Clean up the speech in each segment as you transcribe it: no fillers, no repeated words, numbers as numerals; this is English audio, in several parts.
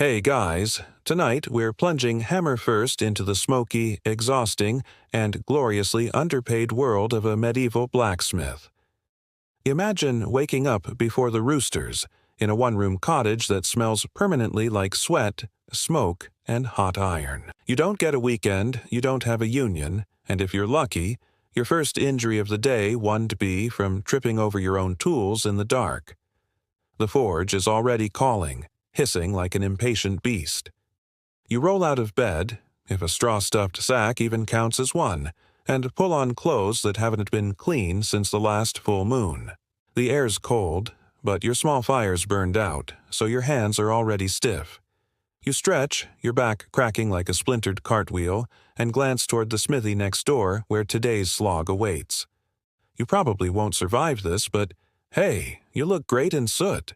Hey guys, tonight we're plunging hammer first into the smoky, exhausting, and gloriously underpaid world of a medieval blacksmith. Imagine waking up before the roosters in a one-room cottage that smells permanently like sweat, smoke, and hot iron. You don't get a weekend, you don't have a union, and if you're lucky, your first injury of the day won't be from tripping over your own tools in the dark. The forge is already calling, hissing like an impatient beast. You roll out of bed, if a straw-stuffed sack even counts as one, and pull on clothes that haven't been clean since the last full moon. The air's cold, but your small fire's burned out, so your hands are already stiff. You stretch, your back cracking like a splintered cartwheel, and glance toward the smithy next door where today's slog awaits. You probably won't survive this, but hey, you look great in soot.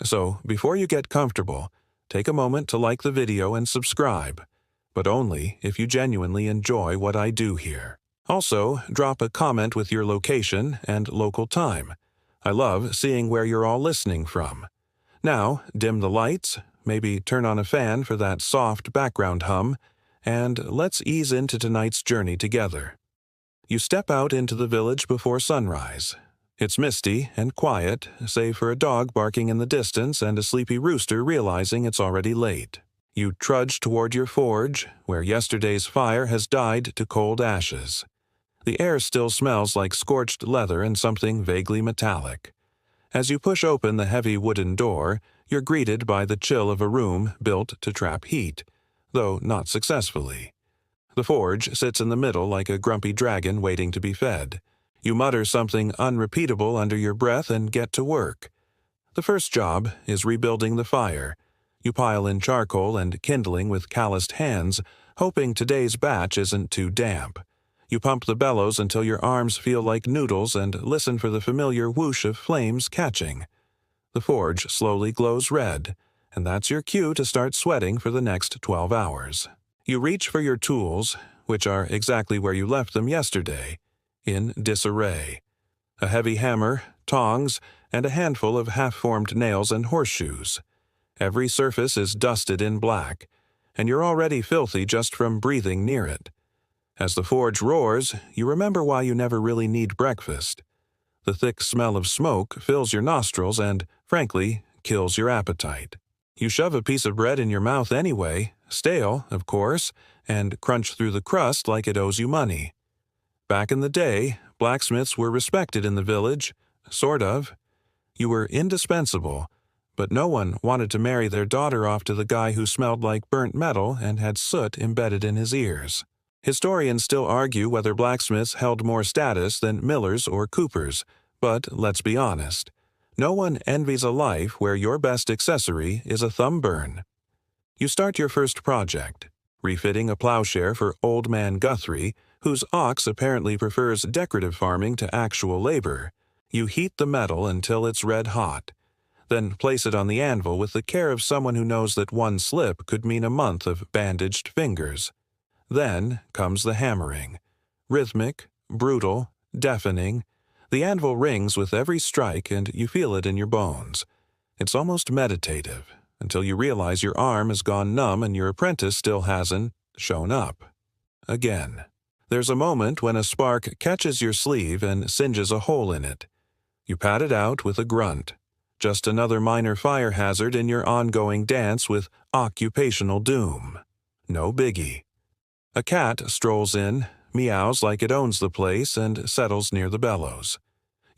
So, before you get comfortable, take a moment to like the video and subscribe, but only if you genuinely enjoy what I do here. Also, drop a comment with your location and local time. I love seeing where you're all listening from. Now, dim the lights, maybe turn on a fan for that soft background hum, and let's ease into tonight's journey together. You step out into the village before sunrise. It's misty and quiet, save for a dog barking in the distance and a sleepy rooster realizing it's already late. You trudge toward your forge, where yesterday's fire has died to cold ashes. The air still smells like scorched leather and something vaguely metallic. As you push open the heavy wooden door, you're greeted by the chill of a room built to trap heat, though not successfully. The forge sits in the middle like a grumpy dragon waiting to be fed. You mutter something unrepeatable under your breath and get to work. The first job is rebuilding the fire. You pile in charcoal and kindling with calloused hands, hoping today's batch isn't too damp. You pump the bellows until your arms feel like noodles and listen for the familiar whoosh of flames catching. The forge slowly glows red, and that's your cue to start sweating for the next 12 hours. You reach for your tools, which are exactly where you left them yesterday, in disarray. A heavy hammer, tongs, and a handful of half-formed nails and horseshoes. Every surface is dusted in black, and you're already filthy just from breathing near it. As the forge roars, you remember why you never really need breakfast. The thick smell of smoke fills your nostrils and, frankly, kills your appetite. You shove a piece of bread in your mouth anyway, stale, of course, and crunch through the crust like it owes you money. Back in the day, blacksmiths were respected in the village, sort of. You were indispensable, but no one wanted to marry their daughter off to the guy who smelled like burnt metal and had soot embedded in his ears. Historians still argue whether blacksmiths held more status than millers or coopers, but let's be honest. No one envies a life where your best accessory is a thumb burn. You start your first project, refitting a plowshare for Old Man Guthrie, whose ox apparently prefers decorative farming to actual labor. You heat the metal until it's red hot, then place it on the anvil with the care of someone who knows that one slip could mean a month of bandaged fingers. Then comes the hammering. Rhythmic, brutal, deafening. The anvil rings with every strike and you feel it in your bones. It's almost meditative, until you realize your arm has gone numb and your apprentice still hasn't shown up. Again. There's a moment when a spark catches your sleeve and singes a hole in it. You pat it out with a grunt. Just another minor fire hazard in your ongoing dance with occupational doom. No biggie. A cat strolls in, meows like it owns the place, and settles near the bellows.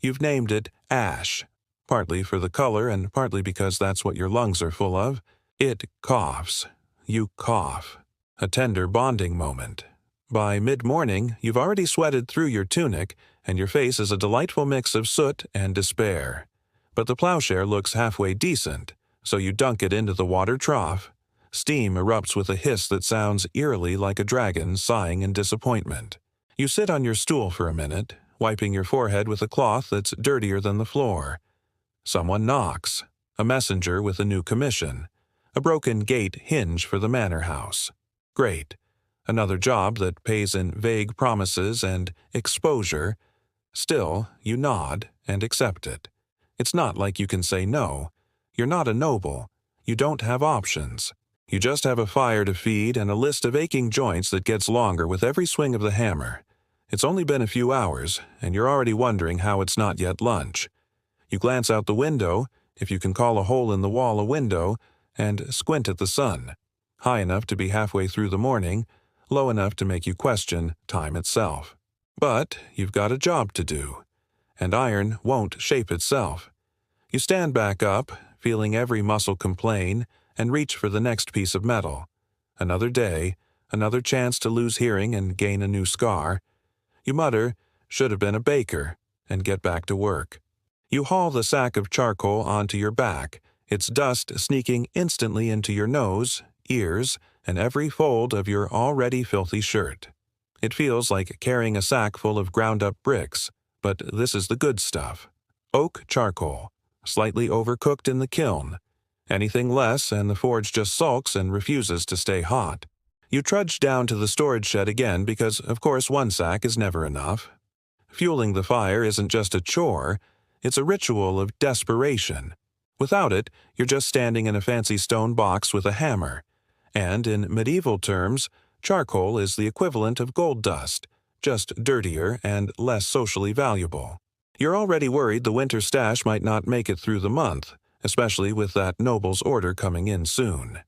You've named it Ash, partly for the color and partly because that's what your lungs are full of. It coughs. You cough. A tender bonding moment. By mid-morning, you've already sweated through your tunic, and your face is a delightful mix of soot and despair. But the plowshare looks halfway decent, so you dunk it into the water trough. Steam erupts with a hiss that sounds eerily like a dragon sighing in disappointment. You sit on your stool for a minute, wiping your forehead with a cloth that's dirtier than the floor. Someone knocks. A messenger with a new commission. A broken gate hinge for the manor house. Great. Another job that pays in vague promises and exposure. Still, you nod and accept it. It's not like you can say no. You're not a noble. you don't have options. You just have a fire to feed and a list of aching joints that gets longer with every swing of the hammer. It's only been a few hours, and you're already wondering how it's not yet lunch. You glance out the window, if you can call a hole in the wall a window, and squint at the sun, high enough to be halfway through the morning, low enough to make you question time itself. But you've got a job to do, and iron won't shape itself. You stand back up, feeling every muscle complain, and reach for the next piece of metal. Another day, another chance to lose hearing and gain a new scar. You mutter, "Should have been a baker," and get back to work. You haul the sack of charcoal onto your back, its dust sneaking instantly into your nose, ears, and every fold of your already filthy shirt. It feels like carrying a sack full of ground-up bricks, but this is the good stuff. Oak charcoal, slightly overcooked in the kiln. Anything less and the forge just sulks and refuses to stay hot. You trudge down to the storage shed again because, of course, one sack is never enough. Fueling the fire isn't just a chore, it's a ritual of desperation. Without it, you're just standing in a fancy stone box with a hammer. And in medieval terms, charcoal is the equivalent of gold dust, just dirtier and less socially valuable. You're already worried the winter stash might not make it through the month, especially with that noble's order coming in soon.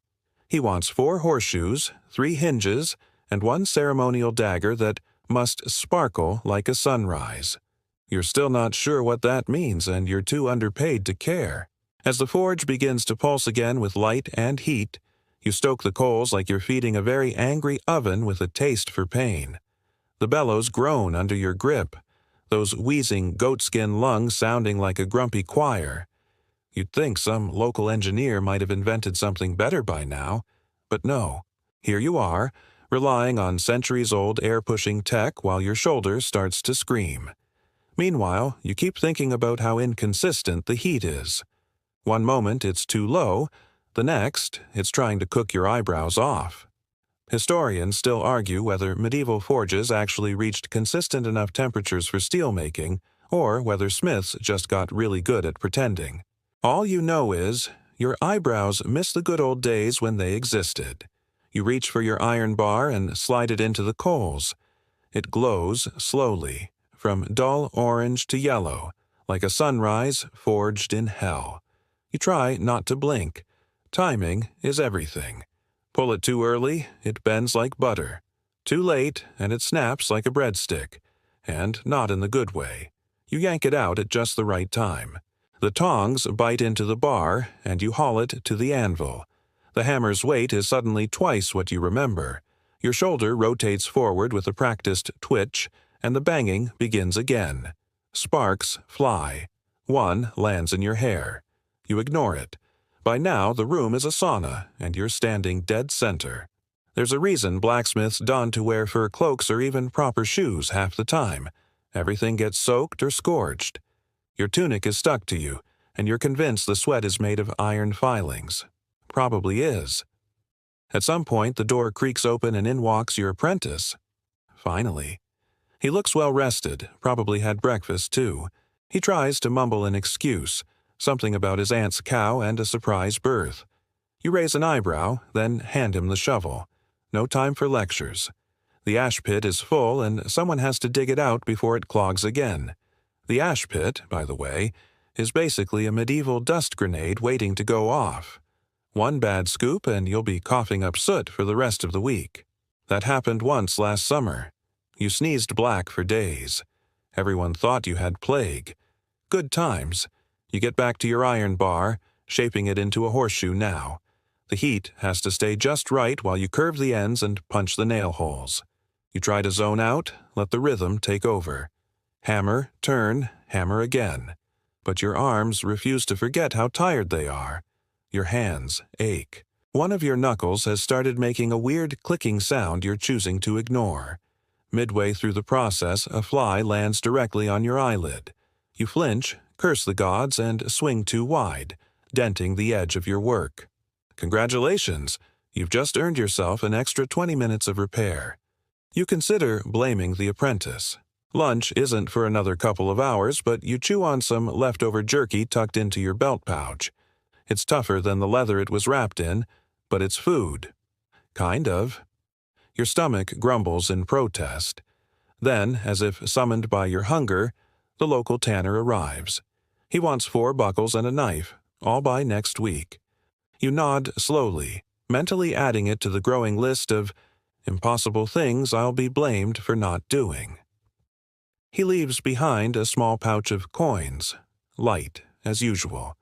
He wants 4 horseshoes, 3 hinges, and 1 ceremonial dagger that must sparkle like a sunrise. You're still not sure what that means, and you're too underpaid to care. As the forge begins to pulse again with light and heat, you stoke the coals like you're feeding a very angry oven with a taste for pain. The bellows groan under your grip, those wheezing goatskin lungs sounding like a grumpy choir. You'd think some local engineer might have invented something better by now, but no. Here you are, relying on centuries-old air-pushing tech while your shoulder starts to scream. Meanwhile, you keep thinking about how inconsistent the heat is. One moment it's too low, the next it's trying to cook your eyebrows off. Historians still argue whether medieval forges actually reached consistent enough temperatures for steelmaking, or whether smiths just got really good at pretending. All you know is, your eyebrows miss the good old days when they existed. You reach for your iron bar and slide it into the coals. It glows slowly, from dull orange to yellow, like a sunrise forged in hell. You try not to blink. Timing is everything. Pull it too early, it bends like butter. Too late, and it snaps like a breadstick. And not in the good way. You yank it out at just the right time. The tongs bite into the bar, and you haul it to the anvil. The hammer's weight is suddenly twice what you remember. Your shoulder rotates forward with a practiced twitch, and the banging begins again. Sparks fly. One lands in your hair. You ignore it. By now, the room is a sauna, and you're standing dead center. There's a reason blacksmiths don to wear fur cloaks or even proper shoes half the time. Everything gets soaked or scorched. Your tunic is stuck to you, and you're convinced the sweat is made of iron filings. Probably is. At some point, the door creaks open and in walks your apprentice. Finally. He looks well rested, probably had breakfast too. He tries to mumble an excuse, something about his aunt's cow and a surprise birth. You raise an eyebrow, then hand him the shovel. No time for lectures. The ash pit is full and someone has to dig it out before it clogs again. The ash pit, by the way, is basically a medieval dust grenade waiting to go off. One bad scoop and you'll be coughing up soot for the rest of the week. That happened once last summer. You sneezed black for days. Everyone thought you had plague. Good times. You get back to your iron bar, shaping it into a horseshoe now. The heat has to stay just right while you curve the ends and punch the nail holes. You try to zone out, let the rhythm take over. Hammer, turn, hammer again. But your arms refuse to forget how tired they are. Your hands ache. One of your knuckles has started making a weird clicking sound you're choosing to ignore. Midway through the process, a fly lands directly on your eyelid. You flinch, curse the gods, and swing too wide, denting the edge of your work. Congratulations! You've just earned yourself an extra 20 minutes of repair. You consider blaming the apprentice. Lunch isn't for another couple of hours, but you chew on some leftover jerky tucked into your belt pouch. It's tougher than the leather it was wrapped in, but it's food. Kind of. Your stomach grumbles in protest. Then, as if summoned by your hunger, the local tanner arrives. He wants 4 buckles and a knife, all by next week. You nod slowly, mentally adding it to the growing list of impossible things I'll be blamed for not doing. He leaves behind a small pouch of coins, light as usual.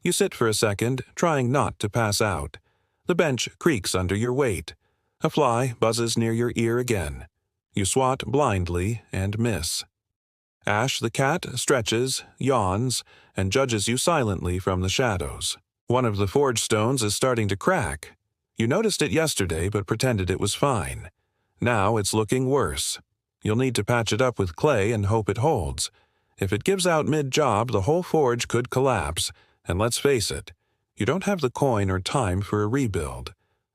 You sit for a second, trying not to pass out. The bench creaks under your weight. A fly buzzes near your ear again. You swat blindly and miss. Ash the cat stretches, yawns, and judges you silently from the shadows. One of the forge stones is starting to crack. You noticed it yesterday but pretended it was fine. Now it's looking worse. You'll need to patch it up with clay and hope it holds. If it gives out mid-job, the whole forge could collapse, and let's face it, you don't have the coin or time for a rebuild.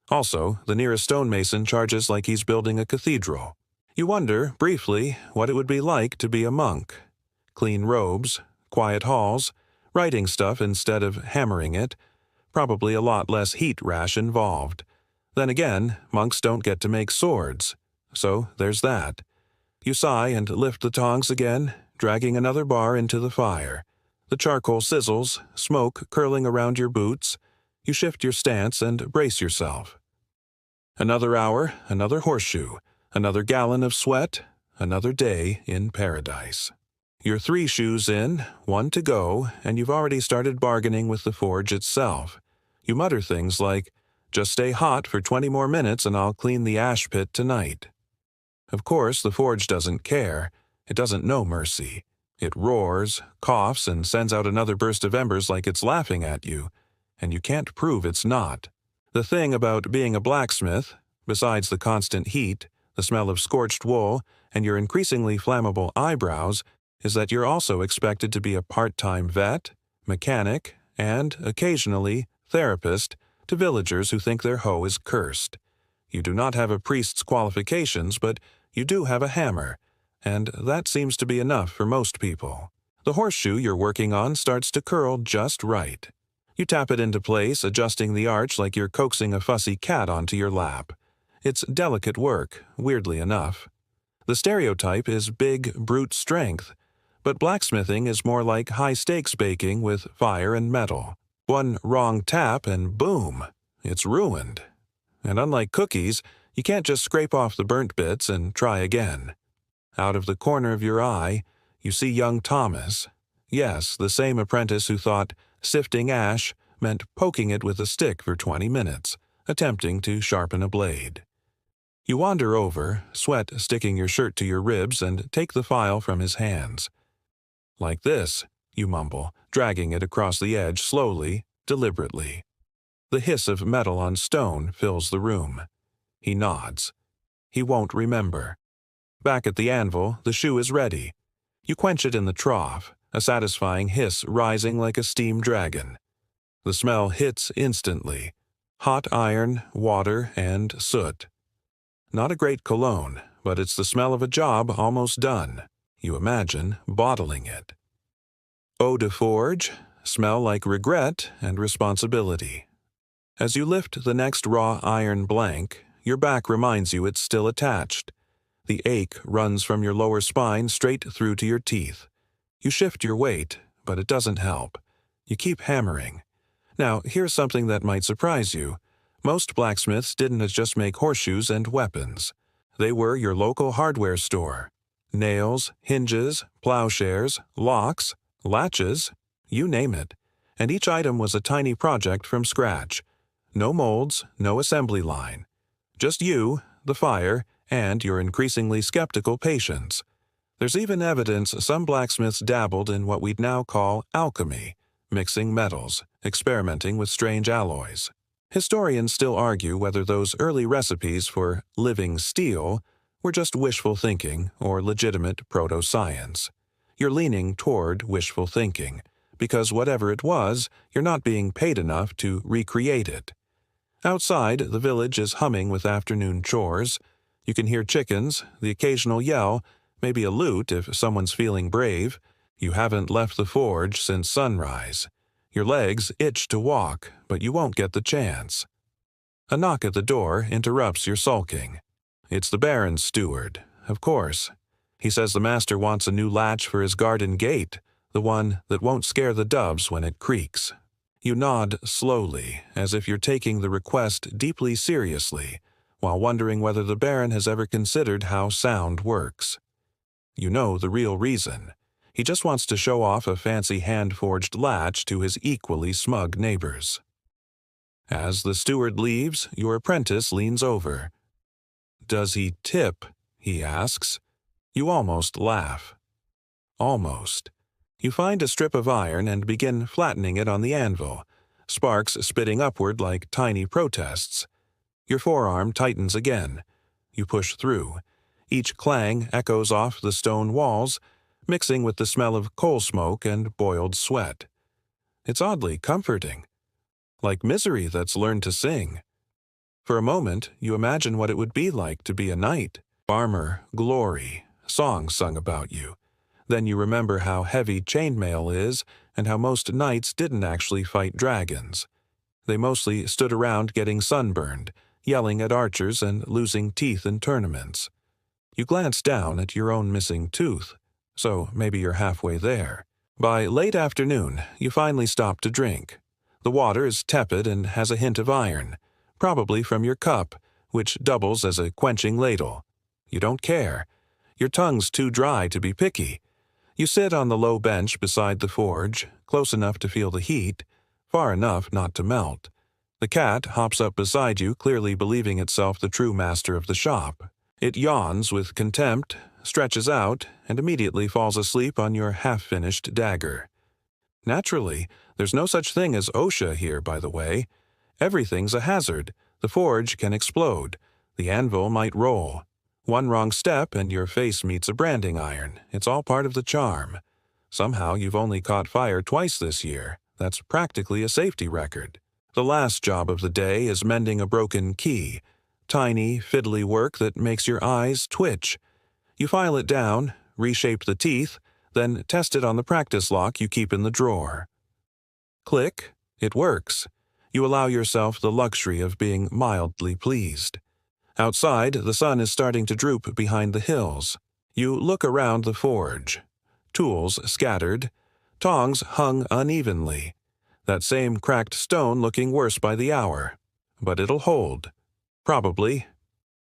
Also, the nearest stonemason charges like he's building a cathedral. You wonder, briefly, what it would be like to be a monk. Clean robes, quiet halls, writing stuff instead of hammering it, probably a lot less heat rash involved. Then again, monks don't get to make swords, so there's that. You sigh and lift the tongs again, dragging another bar into the fire. The charcoal sizzles, smoke curling around your boots. You shift your stance and brace yourself. Another hour, another horseshoe, another gallon of sweat, another day in paradise. You're 3 shoes in, 1 to go, and you've already started bargaining with the forge itself. You mutter things like, "Just stay hot for 20 more minutes and I'll clean the ash pit tonight." Of course, the forge doesn't care. It doesn't know mercy. It roars, coughs, and sends out another burst of embers like it's laughing at you, and you can't prove it's not. The thing about being a blacksmith, besides the constant heat, the smell of scorched wool, and your increasingly flammable eyebrows, is that you're also expected to be a part-time vet, mechanic, and, occasionally, therapist to villagers who think their hoe is cursed. You do not have a priest's qualifications, but you do have a hammer, and that seems to be enough for most people. The horseshoe you're working on starts to curl just right. You tap it into place, adjusting the arch like you're coaxing a fussy cat onto your lap. It's delicate work, weirdly enough. The stereotype is big, brute strength, but blacksmithing is more like high-stakes baking with fire and metal. One wrong tap and boom, it's ruined. And unlike cookies, you can't just scrape off the burnt bits and try again. Out of the corner of your eye, you see young Thomas. Yes, the same apprentice who thought sifting ash meant poking it with a stick for 20 minutes, attempting to sharpen a blade. You wander over, sweat sticking your shirt to your ribs, and take the file from his hands. "Like this," you mumble, dragging it across the edge slowly, deliberately. The hiss of metal on stone fills the room. He nods. He won't remember. Back at the anvil, the shoe is ready. You quench it in the trough, a satisfying hiss rising like a steam dragon. The smell hits instantly. Hot iron, water, and soot. Not a great cologne, but it's the smell of a job almost done. You imagine bottling it. Eau de forge, smell like regret and responsibility. As you lift the next raw iron blank, your back reminds you it's still attached. The ache runs from your lower spine straight through to your teeth. You shift your weight, but it doesn't help. You keep hammering. Now, here's something that might surprise you. Most blacksmiths didn't just make horseshoes and weapons. They were your local hardware store. Nails, hinges, plowshares, locks, latches, you name it. And each item was a tiny project from scratch. No molds, no assembly line. Just you, the fire, and your increasingly skeptical patience. There's even evidence some blacksmiths dabbled in what we'd now call alchemy, mixing metals, experimenting with strange alloys. Historians still argue whether those early recipes for living steel were just wishful thinking or legitimate proto-science. You're leaning toward wishful thinking, because whatever it was, you're not being paid enough to recreate it. Outside, the village is humming with afternoon chores. You can hear chickens, the occasional yell, maybe a lute if someone's feeling brave. You haven't left the forge since sunrise. Your legs itch to walk, but you won't get the chance. A knock at the door interrupts your sulking. It's the Baron's steward, of course. He says the master wants a new latch for his garden gate, the one that won't scare the doves when it creaks. You nod slowly, as if you're taking the request deeply seriously, while wondering whether the Baron has ever considered how sound works. You know the real reason. He just wants to show off a fancy hand-forged latch to his equally smug neighbors. As the steward leaves, your apprentice leans over. "Does he tip?" he asks. You almost laugh. Almost. You find a strip of iron and begin flattening it on the anvil, sparks spitting upward like tiny protests. Your forearm tightens again. You push through. Each clang echoes off the stone walls, mixing with the smell of coal smoke and boiled sweat. It's oddly comforting, like misery that's learned to sing. For a moment, you imagine what it would be like to be a knight. Armor, glory, songs sung about you. Then you remember how heavy chainmail is and how most knights didn't actually fight dragons. They mostly stood around getting sunburned, yelling at archers and losing teeth in tournaments. You glance down at your own missing tooth, so maybe you're halfway there. By late afternoon, you finally stop to drink. The water is tepid and has a hint of iron, probably from your cup, which doubles as a quenching ladle. You don't care. Your tongue's too dry to be picky. You sit on the low bench beside the forge, close enough to feel the heat, far enough not to melt. The cat hops up beside you, clearly believing itself the true master of the shop. It yawns with contempt, stretches out, and immediately falls asleep on your half-finished dagger. Naturally, there's no such thing as OSHA here, by the way. Everything's a hazard. The forge can explode. The anvil might roll. One wrong step and your face meets a branding iron. It's all part of the charm. Somehow you've only caught fire twice this year. That's practically a safety record. The last job of the day is mending a broken key. Tiny, fiddly work that makes your eyes twitch. You file it down, reshape the teeth, then test it on the practice lock you keep in the drawer. Click. It works. You allow yourself the luxury of being mildly pleased. Outside, the sun is starting to droop behind the hills. You look around the forge. Tools scattered. Tongs hung unevenly. That same cracked stone looking worse by the hour. But it'll hold. Probably.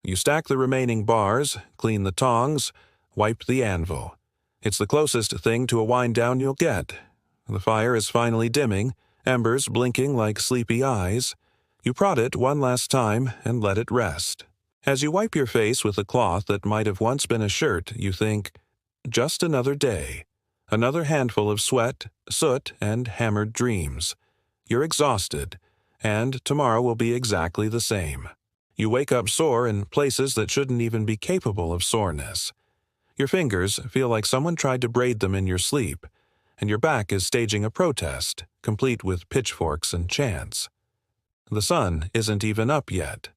You stack the remaining bars, clean the tongs, wipe the anvil. It's the closest thing to a wind-down you'll get. The fire is finally dimming, embers blinking like sleepy eyes. You prod it one last time and let it rest. As you wipe your face with a cloth that might have once been a shirt, you think, just another day. Another handful of sweat, soot, and hammered dreams. You're exhausted, and tomorrow will be exactly the same. You wake up sore in places that shouldn't even be capable of soreness. Your fingers feel like someone tried to braid them in your sleep, and your back is staging a protest, complete with pitchforks and chants. The sun isn't even up yet,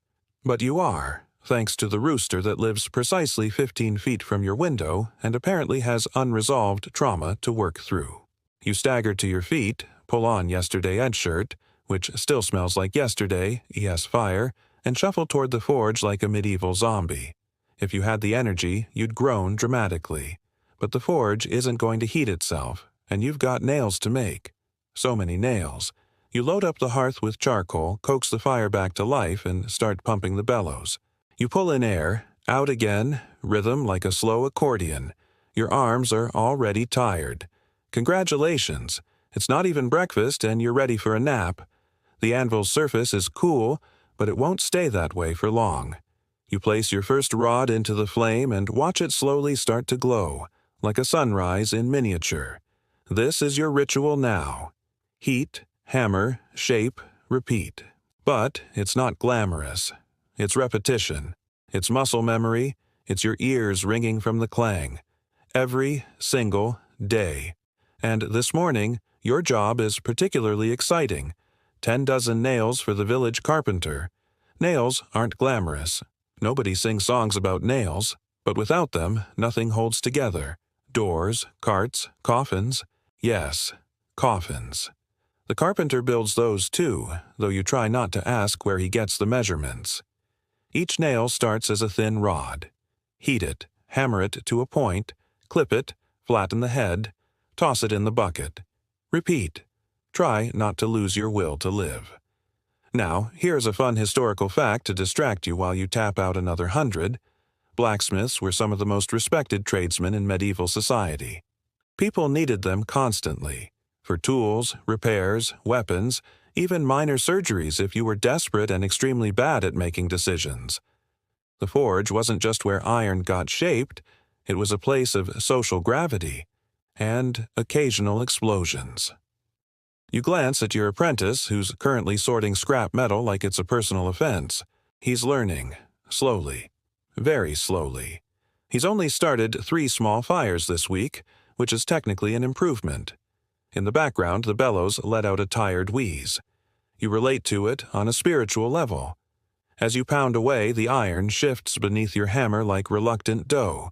but you are, thanks to the rooster that lives precisely 15 feet from your window and apparently has unresolved trauma to work through. You stagger to your feet, pull on yesterday's shirt, which still smells like yesterday, fire, and shuffle toward the forge like a medieval zombie. If you had the energy, you'd groan dramatically. But the forge isn't going to heat itself, and you've got nails to make. So many nails. You load up the hearth with charcoal, coax the fire back to life, and start pumping the bellows. You pull in air, out again, rhythm like a slow accordion. Your arms are already tired. Congratulations. It's not even breakfast and you're ready for a nap. The anvil's surface is cool, but it won't stay that way for long. You place your first rod into the flame and watch it slowly start to glow, like a sunrise in miniature. This is your ritual now. Heat, hammer, shape, repeat. But it's not glamorous. It's repetition. It's muscle memory. It's your ears ringing from the clang. Every single day. And this morning, your job is particularly exciting. 10 dozen nails for the village carpenter. Nails aren't glamorous. Nobody sings songs about nails, but without them, nothing holds together. Doors, carts, coffins. Yes, coffins. The carpenter builds those too, though you try not to ask where he gets the measurements. Each nail starts as a thin rod. Heat it, hammer it to a point, clip it, flatten the head, toss it in the bucket. Repeat. Try not to lose your will to live. Now, here's a fun historical fact to distract you while you tap out another 100. Blacksmiths were some of the most respected tradesmen in medieval society. People needed them constantly, for tools, repairs, weapons, even minor surgeries if you were desperate and extremely bad at making decisions. The forge wasn't just where iron got shaped, it was a place of social gravity and occasional explosions. You glance at your apprentice, who's currently sorting scrap metal like it's a personal offense. He's learning, slowly, very slowly. He's only started 3 small fires this week, which is technically an improvement. In the background, the bellows let out a tired wheeze. You relate to it on a spiritual level. As you pound away, the iron shifts beneath your hammer like reluctant dough.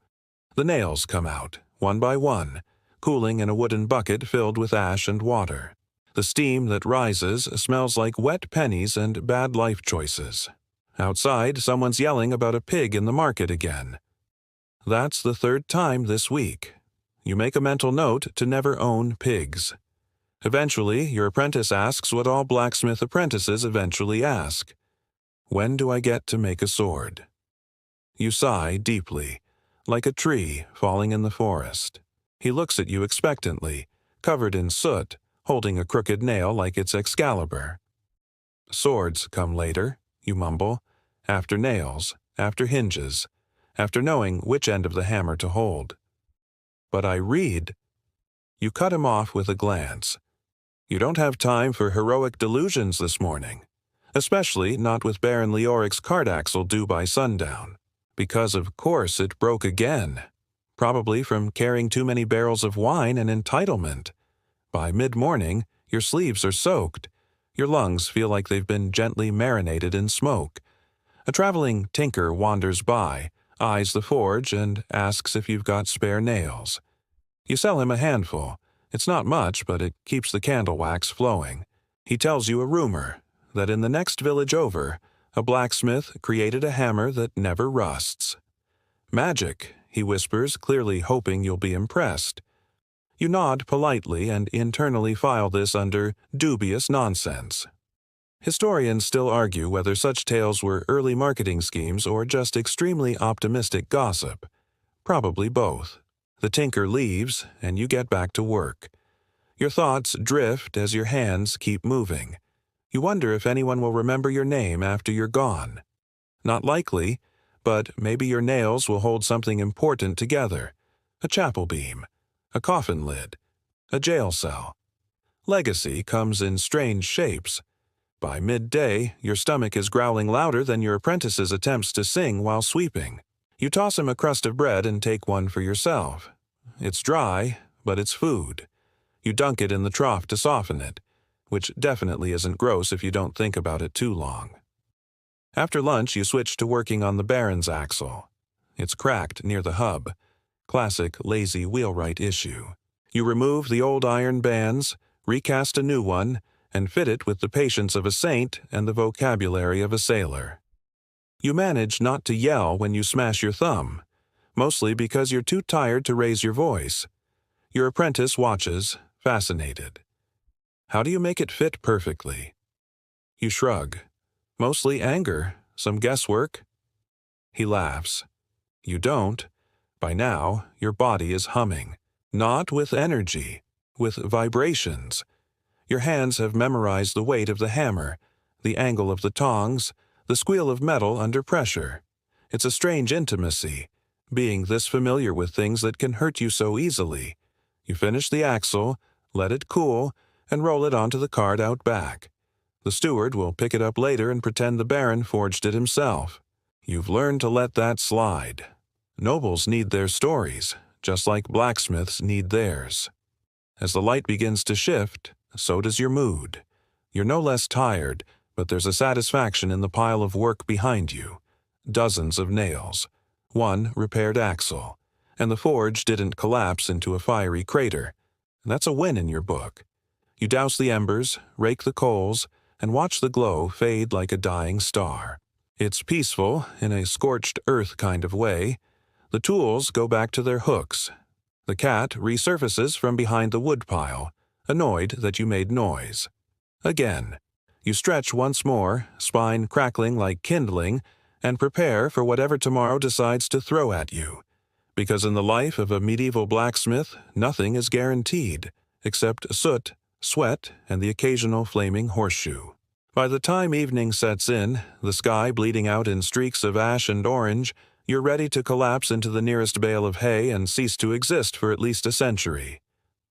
The nails come out, one by one, cooling in a wooden bucket filled with ash and water. The steam that rises smells like wet pennies and bad life choices. Outside, someone's yelling about a pig in the market again. That's the 3rd time this week. You make a mental note to never own pigs. Eventually, your apprentice asks what all blacksmith apprentices eventually ask. When do I get to make a sword? You sigh deeply, like a tree falling in the forest. He looks at you expectantly, covered in soot, holding a crooked nail like it's Excalibur. Swords come later, you mumble, after nails, after hinges, after knowing which end of the hammer to hold. But I read. You cut him off with a glance. You don't have time for heroic delusions this morning, especially not with Baron Leoric's cart axle due by sundown, because of course it broke again, probably from carrying too many barrels of wine and entitlement. By mid-morning, your sleeves are soaked. Your lungs feel like they've been gently marinated in smoke. A traveling tinker wanders by, eyes the forge, and asks if you've got spare nails. You sell him a handful. It's not much, but it keeps the candle wax flowing. He tells you a rumor, that in the next village over, a blacksmith created a hammer that never rusts. Magic, he whispers, clearly hoping you'll be impressed. You nod politely and internally file this under dubious nonsense. Historians still argue whether such tales were early marketing schemes or just extremely optimistic gossip. Probably both. The tinker leaves, and you get back to work. Your thoughts drift as your hands keep moving. You wonder if anyone will remember your name after you're gone. Not likely, but maybe your nails will hold something important together. A chapel beam. A coffin lid, a jail cell. Legacy comes in strange shapes. By midday, your stomach is growling louder than your apprentice's attempts to sing while sweeping. You toss him a crust of bread and take one for yourself. It's dry, but it's food. You dunk it in the trough to soften it, which definitely isn't gross if you don't think about it too long. After lunch, you switch to working on the Baron's axle. It's cracked near the hub. Classic lazy wheelwright issue. You remove the old iron bands, recast a new one, and fit it with the patience of a saint and the vocabulary of a sailor. You manage not to yell when you smash your thumb, mostly because you're too tired to raise your voice. Your apprentice watches, fascinated. How do you make it fit perfectly? You shrug. Mostly anger, some guesswork. He laughs. You don't. By now, your body is humming, not with energy, with vibrations. Your hands have memorized the weight of the hammer, the angle of the tongs, the squeal of metal under pressure. It's a strange intimacy, being this familiar with things that can hurt you so easily. You finish the axle, let it cool, and roll it onto the cart out back. The steward will pick it up later and pretend the Baron forged it himself. You've learned to let that slide. Nobles need their stories, just like blacksmiths need theirs. As the light begins to shift, so does your mood. You're no less tired, but there's a satisfaction in the pile of work behind you. Dozens of nails. One repaired axle. And the forge didn't collapse into a fiery crater. That's a win in your book. You douse the embers, rake the coals, and watch the glow fade like a dying star. It's peaceful, in a scorched earth kind of way. The tools go back to their hooks. The cat resurfaces from behind the woodpile, annoyed that you made noise. Again. You stretch once more, spine crackling like kindling, and prepare for whatever tomorrow decides to throw at you. Because in the life of a medieval blacksmith, nothing is guaranteed, except soot, sweat, and the occasional flaming horseshoe. By the time evening sets in, the sky bleeding out in streaks of ash and orange, you're ready to collapse into the nearest bale of hay and cease to exist for at least a century.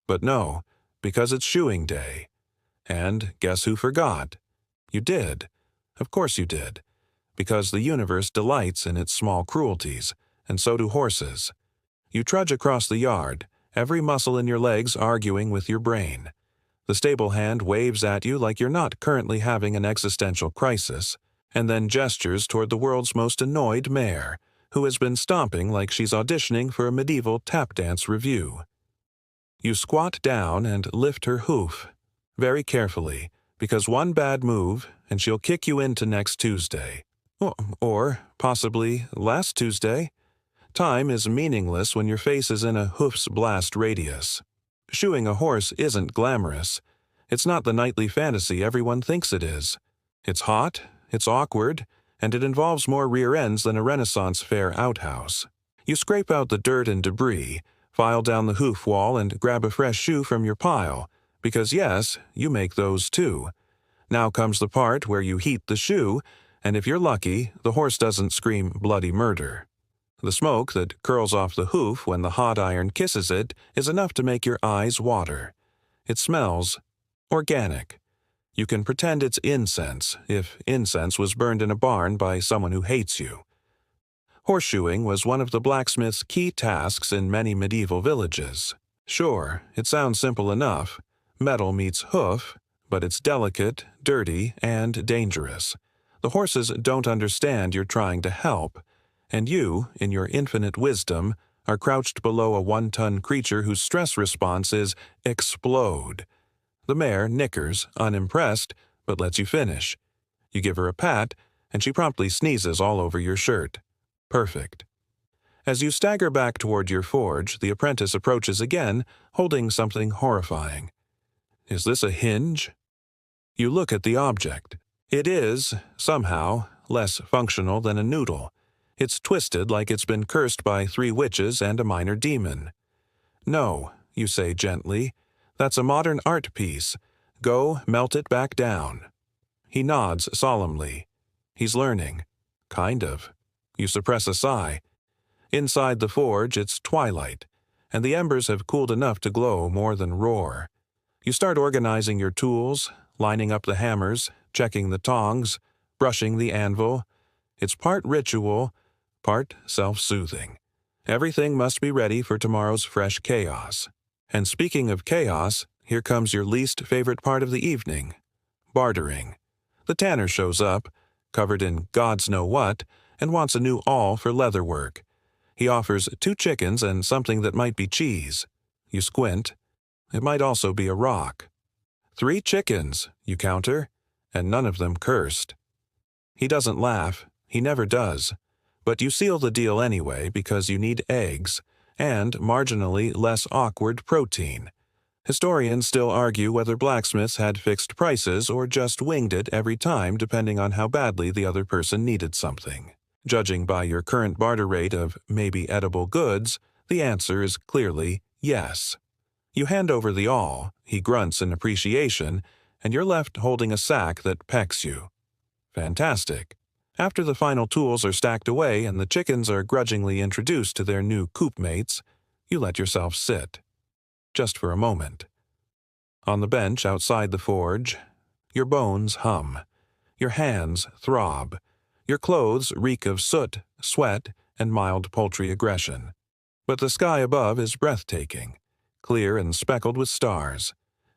But no, because it's shoeing day. And guess who forgot? You did. Of course you did. Because the universe delights in its small cruelties, and so do horses. You trudge across the yard, every muscle in your legs arguing with your brain. The stable hand waves at you like you're not currently having an existential crisis, and then gestures toward the world's most annoyed mare, who has been stomping like she's auditioning for a medieval tap dance review. You squat down and lift her hoof, very carefully, because one bad move and she'll kick you into next Tuesday. Or, possibly, last Tuesday. Time is meaningless when your face is in a hoof's blast radius. Shoeing a horse isn't glamorous. It's not the nightly fantasy everyone thinks it is. It's hot, it's awkward, and it involves more rear ends than a Renaissance fair outhouse. You scrape out the dirt and debris, file down the hoof wall, and grab a fresh shoe from your pile, because yes, you make those too. Now comes the part where you heat the shoe, and if you're lucky, the horse doesn't scream bloody murder. The smoke that curls off the hoof when the hot iron kisses it is enough to make your eyes water. It smells organic. You can pretend it's incense, if incense was burned in a barn by someone who hates you. Horseshoeing was one of the blacksmith's key tasks in many medieval villages. Sure, it sounds simple enough. Metal meets hoof, but it's delicate, dirty, and dangerous. The horses don't understand you're trying to help, and you, in your infinite wisdom, are crouched below a 1-ton creature whose stress response is explode. The mare nickers, unimpressed, but lets you finish. You give her a pat, and she promptly sneezes all over your shirt. Perfect. As you stagger back toward your forge, the apprentice approaches again, holding something horrifying. Is this a hinge? You look at the object. It is, somehow, less functional than a noodle. It's twisted like it's been cursed by 3 witches and a minor demon. No, you say gently, that's a modern art piece. Go melt it back down. He nods solemnly. He's learning. Kind of. You suppress a sigh. Inside the forge, it's twilight, and the embers have cooled enough to glow more than roar. You start organizing your tools, lining up the hammers, checking the tongs, brushing the anvil. It's part ritual, part self-soothing. Everything must be ready for tomorrow's fresh chaos. And speaking of chaos, here comes your least favorite part of the evening. Bartering. The tanner shows up, covered in gods know what, and wants a new awl for leatherwork. He offers 2 chickens and something that might be cheese. You squint. It might also be a rock. 3 chickens, you counter, and none of them cursed. He doesn't laugh. He never does. But you seal the deal anyway because you need eggs, and marginally less awkward protein. Historians still argue whether blacksmiths had fixed prices or just winged it every time depending on how badly the other person needed something. Judging by your current barter rate of maybe edible goods, the answer is clearly yes. You hand over the awl, he grunts in appreciation, and you're left holding a sack that pecks you. Fantastic. After the final tools are stacked away and the chickens are grudgingly introduced to their new coop mates, you let yourself sit. Just for a moment. On the bench outside the forge, your bones hum. Your hands throb. Your clothes reek of soot, sweat, and mild poultry aggression. But the sky above is breathtaking, clear and speckled with stars.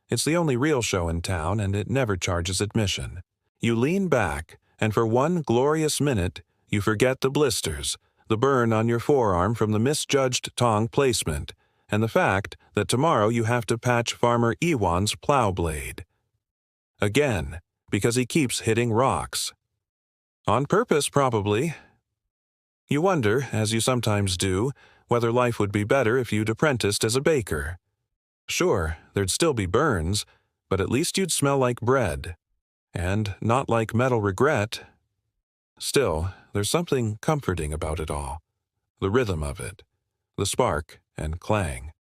It's the only real show in town, and it never charges admission. You lean back, and for one glorious minute, you forget the blisters, the burn on your forearm from the misjudged tong placement, and the fact that tomorrow you have to patch Farmer Ewan's plow blade. Again, because he keeps hitting rocks. On purpose, probably. You wonder, as you sometimes do, whether life would be better if you'd apprenticed as a baker. Sure, there'd still be burns, but at least you'd smell like bread. And not like metal regret. Still, there's something comforting about it all. The rhythm of it. The spark and clang.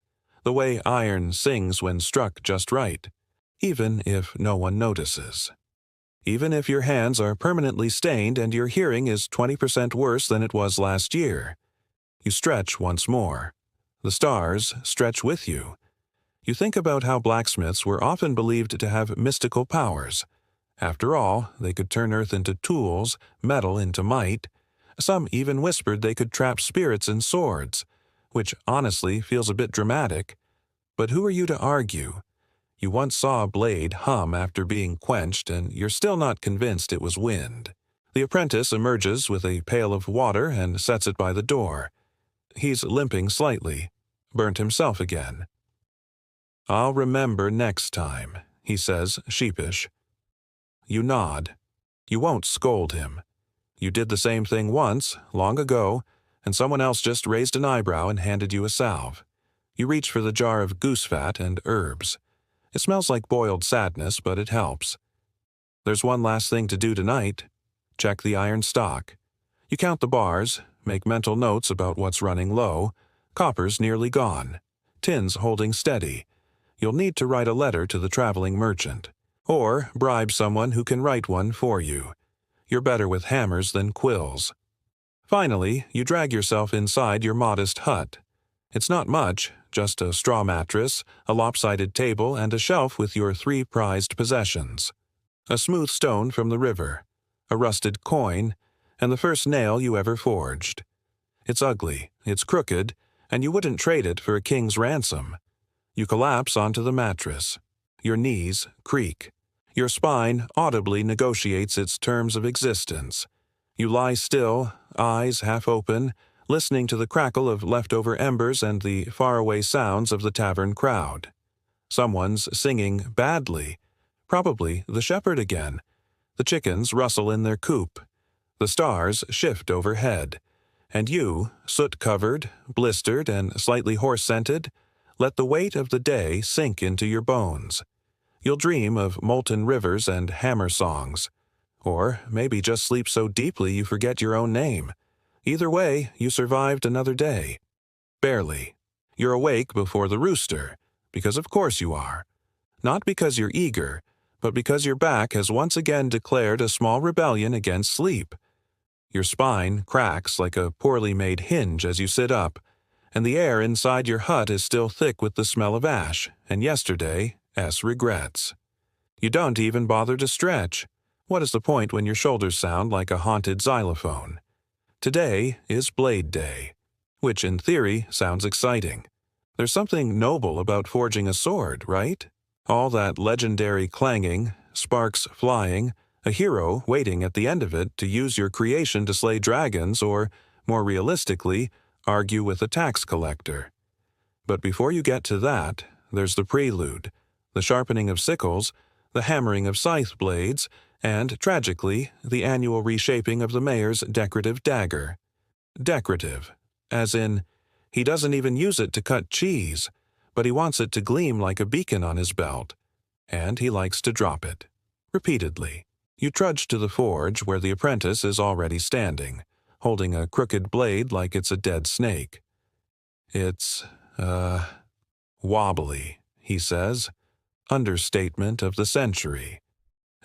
The way iron sings when struck just right, even if no one notices. Even if your hands are permanently stained and your hearing is 20% worse than it was last year. You stretch once more. The stars stretch with you. You think about how blacksmiths were often believed to have mystical powers. After all, they could turn earth into tools, metal into might. Some even whispered they could trap spirits in swords, which honestly feels a bit dramatic. But who are you to argue? You once saw a blade hum after being quenched, and you're still not convinced it was wind. The apprentice emerges with a pail of water and sets it by the door. He's limping slightly, burnt himself again. "I'll remember next time," he says, sheepish. You nod. You won't scold him. You did the same thing once, long ago, and someone else just raised an eyebrow and handed you a salve. You reach for the jar of goose fat and herbs. It smells like boiled sadness, but it helps. There's one last thing to do tonight. Check the iron stock. You count the bars, make mental notes about what's running low. Copper's nearly gone. Tin's holding steady. You'll need to write a letter to the traveling merchant. Or bribe someone who can write one for you. You're better with hammers than quills. Finally, you drag yourself inside your modest hut. It's not much, just a straw mattress, a lopsided table, and a shelf with your 3 prized possessions. A smooth stone from the river, a rusted coin, and the first nail you ever forged. It's ugly, it's crooked, and you wouldn't trade it for a king's ransom. You collapse onto the mattress. Your knees creak. Your spine audibly negotiates its terms of existence. You lie still, eyes half open, listening to the crackle of leftover embers and the faraway sounds of the tavern crowd. Someone's singing badly. Probably the shepherd again. The chickens rustle in their coop. The stars shift overhead. And you, soot-covered, blistered, and slightly horse-scented, let the weight of the day sink into your bones. You'll dream of molten rivers and hammer songs. Or maybe just sleep so deeply you forget your own name. Either way, you survived another day. Barely. You're awake before the rooster, because of course you are. Not because you're eager, but because your back has once again declared a small rebellion against sleep. Your spine cracks like a poorly made hinge as you sit up, and the air inside your hut is still thick with the smell of ash, and yesterday's regrets. You don't even bother to stretch. What is the point when your shoulders sound like a haunted xylophone? Today is Blade Day, which in theory sounds exciting. There's something noble about forging a sword, right? All that legendary clanging, sparks flying, a hero waiting at the end of it to use your creation to slay dragons or, more realistically, argue with a tax collector. But before you get to that, there's the prelude, the sharpening of sickles, the hammering of scythe blades, and, tragically, the annual reshaping of the mayor's decorative dagger. Decorative, as in, he doesn't even use it to cut cheese, but he wants it to gleam like a beacon on his belt, and he likes to drop it. Repeatedly. You trudge to the forge where the apprentice is already standing, holding a crooked blade like it's a dead snake. It's, wobbly, he says. Understatement of the century.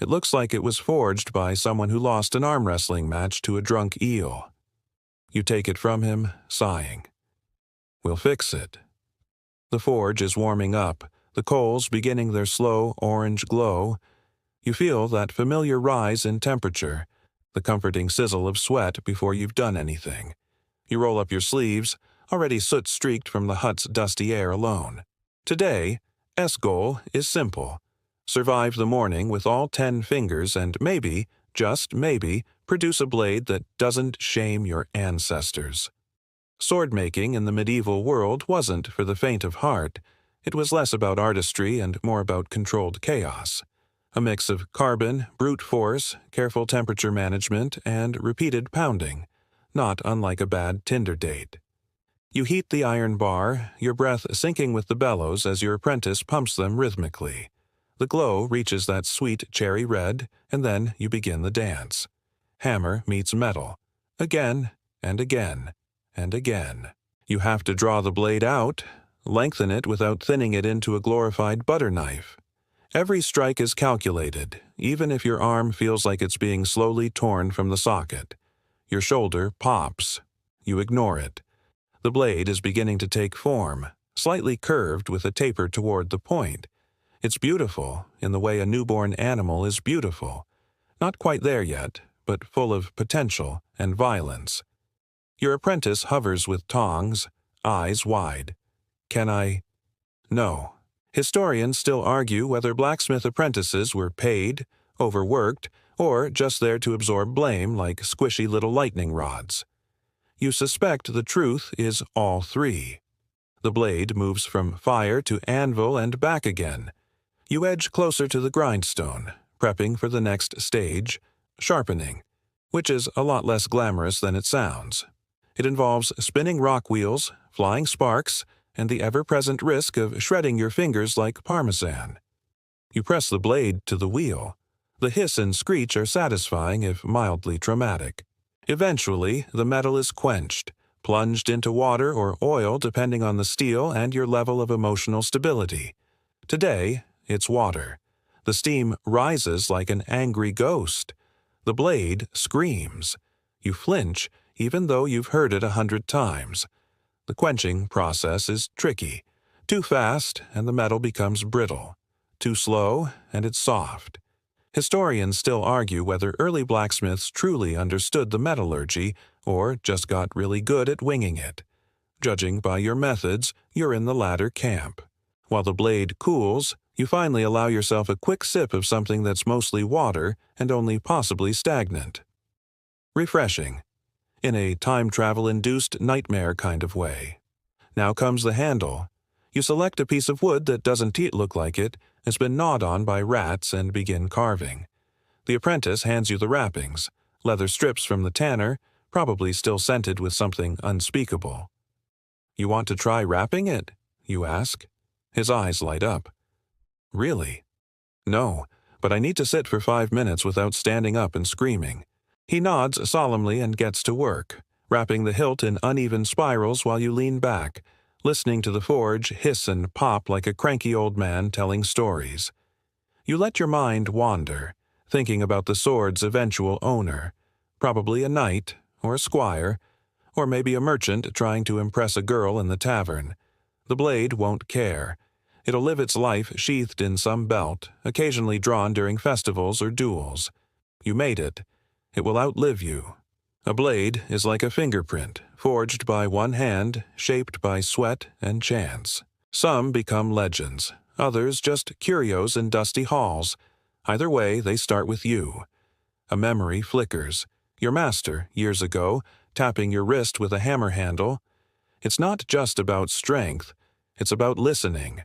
It looks like it was forged by someone who lost an arm wrestling match to a drunk eel. You take it from him, sighing. We'll fix it. The forge is warming up, the coals beginning their slow orange glow. You feel that familiar rise in temperature, the comforting sizzle of sweat before you've done anything. You roll up your sleeves, already soot-streaked from the hut's dusty air alone. Today, goal is simple. Survive the morning with all 10 fingers and maybe, just maybe, produce a blade that doesn't shame your ancestors. Sword-making in the medieval world wasn't for the faint of heart. It was less about artistry and more about controlled chaos. A mix of carbon, brute force, careful temperature management, and repeated pounding, not unlike a bad Tinder date. You heat the iron bar, your breath syncing with the bellows as your apprentice pumps them rhythmically. The glow reaches that sweet cherry red, and then you begin the dance. Hammer meets metal. Again, and again, and again. You have to draw the blade out, lengthen it without thinning it into a glorified butter knife. Every strike is calculated, even if your arm feels like it's being slowly torn from the socket. Your shoulder pops. You ignore it. The blade is beginning to take form, slightly curved with a taper toward the point. It's beautiful, in the way a newborn animal is beautiful. Not quite there yet, but full of potential and violence. Your apprentice hovers with tongs, eyes wide. Can I? No. Historians still argue whether blacksmith apprentices were paid, overworked, or just there to absorb blame like squishy little lightning rods. You suspect the truth is all three. The blade moves from fire to anvil and back again. You edge closer to the grindstone, prepping for the next stage, sharpening, which is a lot less glamorous than it sounds. It involves spinning rock wheels, flying sparks, and the ever-present risk of shredding your fingers like parmesan. You press the blade to the wheel. The hiss and screech are satisfying if mildly traumatic. Eventually, the metal is quenched, plunged into water or oil depending on the steel and your level of emotional stability. Today, it's water. The steam rises like an angry ghost. The blade screams. You flinch, even though you've heard it 100 times. The quenching process is tricky. Too fast, and the metal becomes brittle. Too slow, and it's soft. Historians still argue whether early blacksmiths truly understood the metallurgy or just got really good at winging it. Judging by your methods, you're in the latter camp. While the blade cools, you finally allow yourself a quick sip of something that's mostly water and only possibly stagnant. Refreshing. In a time-travel-induced nightmare kind of way. Now comes the handle. You select a piece of wood that doesn't look like it, has been gnawed on by rats, and begin carving. The apprentice hands you the wrappings, leather strips from the tanner, probably still scented with something unspeakable. "You want to try wrapping it?" you ask. His eyes light up. "Really?" "No, but I need to sit for 5 minutes without standing up and screaming." He nods solemnly and gets to work, wrapping the hilt in uneven spirals while you lean back, listening to the forge hiss and pop like a cranky old man telling stories. You let your mind wander, thinking about the sword's eventual owner, probably a knight, or a squire, or maybe a merchant trying to impress a girl in the tavern. The blade won't care. It'll live its life sheathed in some belt, occasionally drawn during festivals or duels. You made it. It will outlive you. A blade is like a fingerprint, forged by one hand, shaped by sweat and chance. Some become legends, others just curios in dusty halls. Either way, they start with you. A memory flickers. Your master, years ago, tapping your wrist with a hammer handle. It's not just about strength, it's about listening.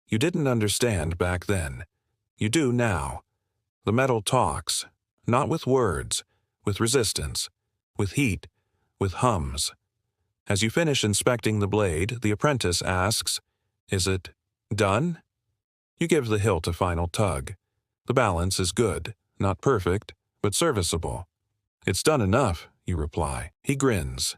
You didn't understand back then. You do now. The metal talks. Not with words, with resistance, with heat, with hums. As you finish inspecting the blade, the apprentice asks, "Is it done?" You give the hilt a final tug. The balance is good, not perfect, but serviceable. "It's done enough," you reply. He grins.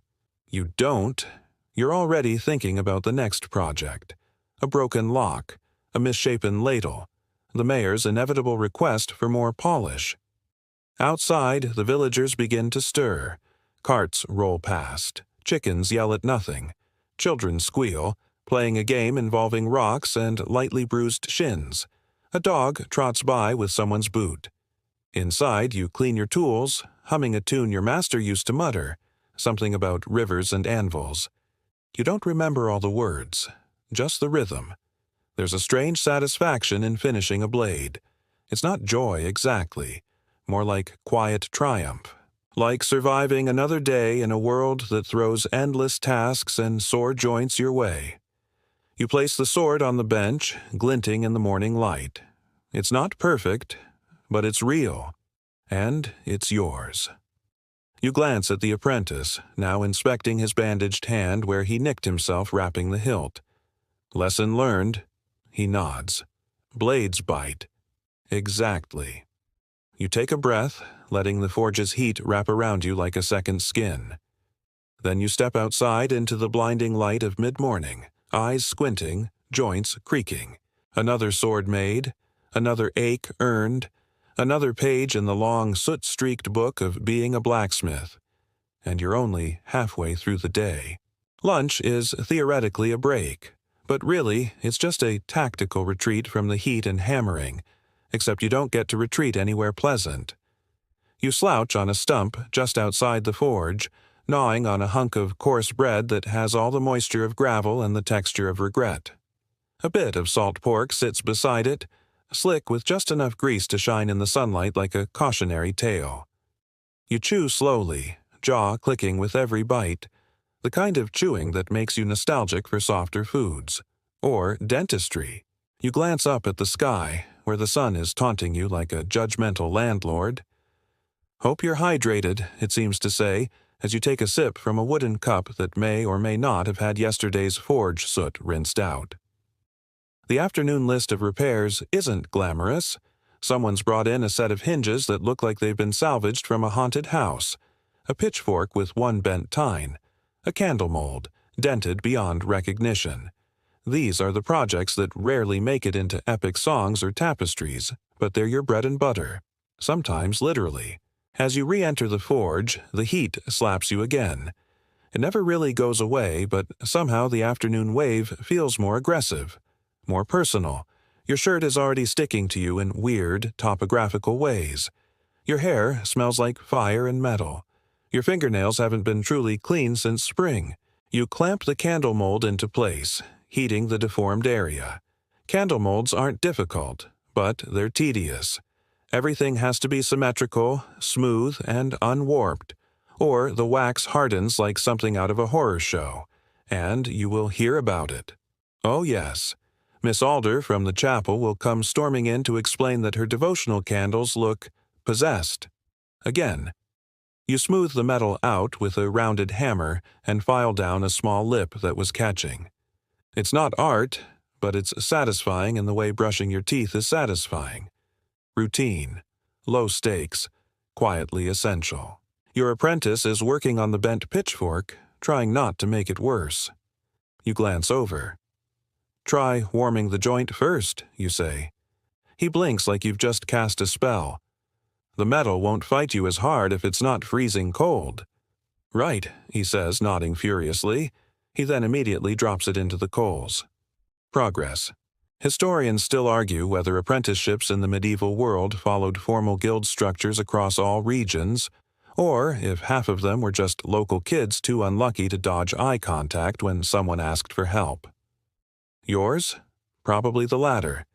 You don't. You're already thinking about the next project. A broken lock, a misshapen ladle, the mayor's inevitable request for more polish. Outside, the villagers begin to stir. Carts roll past. Chickens yell at nothing. Children squeal, playing a game involving rocks and lightly bruised shins. A dog trots by with someone's boot. Inside, you clean your tools, humming a tune your master used to mutter, something about rivers and anvils. You don't remember all the words, just the rhythm. There's a strange satisfaction in finishing a blade. It's not joy exactly. More like quiet triumph, like surviving another day in a world that throws endless tasks and sore joints your way. You place the sword on the bench, glinting in the morning light. It's not perfect, but it's real, and it's yours. You glance at the apprentice, now inspecting his bandaged hand where he nicked himself wrapping the hilt. Lesson learned. He nods. Blades bite. Exactly. You take a breath, letting the forge's heat wrap around you like a second skin. Then you step outside into the blinding light of mid-morning, eyes squinting, joints creaking. Another sword made, another ache earned, another page in the long soot-streaked book of being a blacksmith. And you're only halfway through the day. Lunch is theoretically a break, but really it's just a tactical retreat from the heat and hammering, except you don't get to retreat anywhere pleasant. You slouch on a stump just outside the forge, gnawing on a hunk of coarse bread that has all the moisture of gravel and the texture of regret. A bit of salt pork sits beside it, slick with just enough grease to shine in the sunlight like a cautionary tale. You chew slowly, jaw clicking with every bite, the kind of chewing that makes you nostalgic for softer foods. Or dentistry. You glance up at the sky, where the sun is taunting you like a judgmental landlord. Hope you're hydrated, it seems to say, as you take a sip from a wooden cup that may or may not have had yesterday's forge soot rinsed out. The afternoon list of repairs isn't glamorous. Someone's brought in a set of hinges that look like they've been salvaged from a haunted house, a pitchfork with one bent tine, a candle mold, dented beyond recognition. These are the projects that rarely make it into epic songs or tapestries, but they're your bread and butter, sometimes literally. As you re-enter the forge, the heat slaps you again. It never really goes away, but somehow the afternoon wave feels more aggressive, more personal. Your shirt is already sticking to you in weird, topographical ways. Your hair smells like fire and metal. Your fingernails haven't been truly clean since spring. You clamp the candle mold into place, heating the deformed area. Candle molds aren't difficult, but they're tedious. Everything has to be symmetrical, smooth, and unwarped, or the wax hardens like something out of a horror show, and you will hear about it. Oh yes, Miss Alder from the chapel will come storming in to explain that her devotional candles look possessed. Again. You smooth the metal out with a rounded hammer and file down a small lip that was catching. It's not art, but it's satisfying in the way brushing your teeth is satisfying. Routine, low stakes, quietly essential. Your apprentice is working on the bent pitchfork, trying not to make it worse. You glance over. Try warming the joint first, you say. He blinks like you've just cast a spell. The metal won't fight you as hard if it's not freezing cold. Right, he says, nodding furiously. He then immediately drops it into the coals. Progress. Historians still argue whether apprenticeships in the medieval world followed formal guild structures across all regions, or if half of them were just local kids too unlucky to dodge eye contact when someone asked for help. Yours? Probably the latter.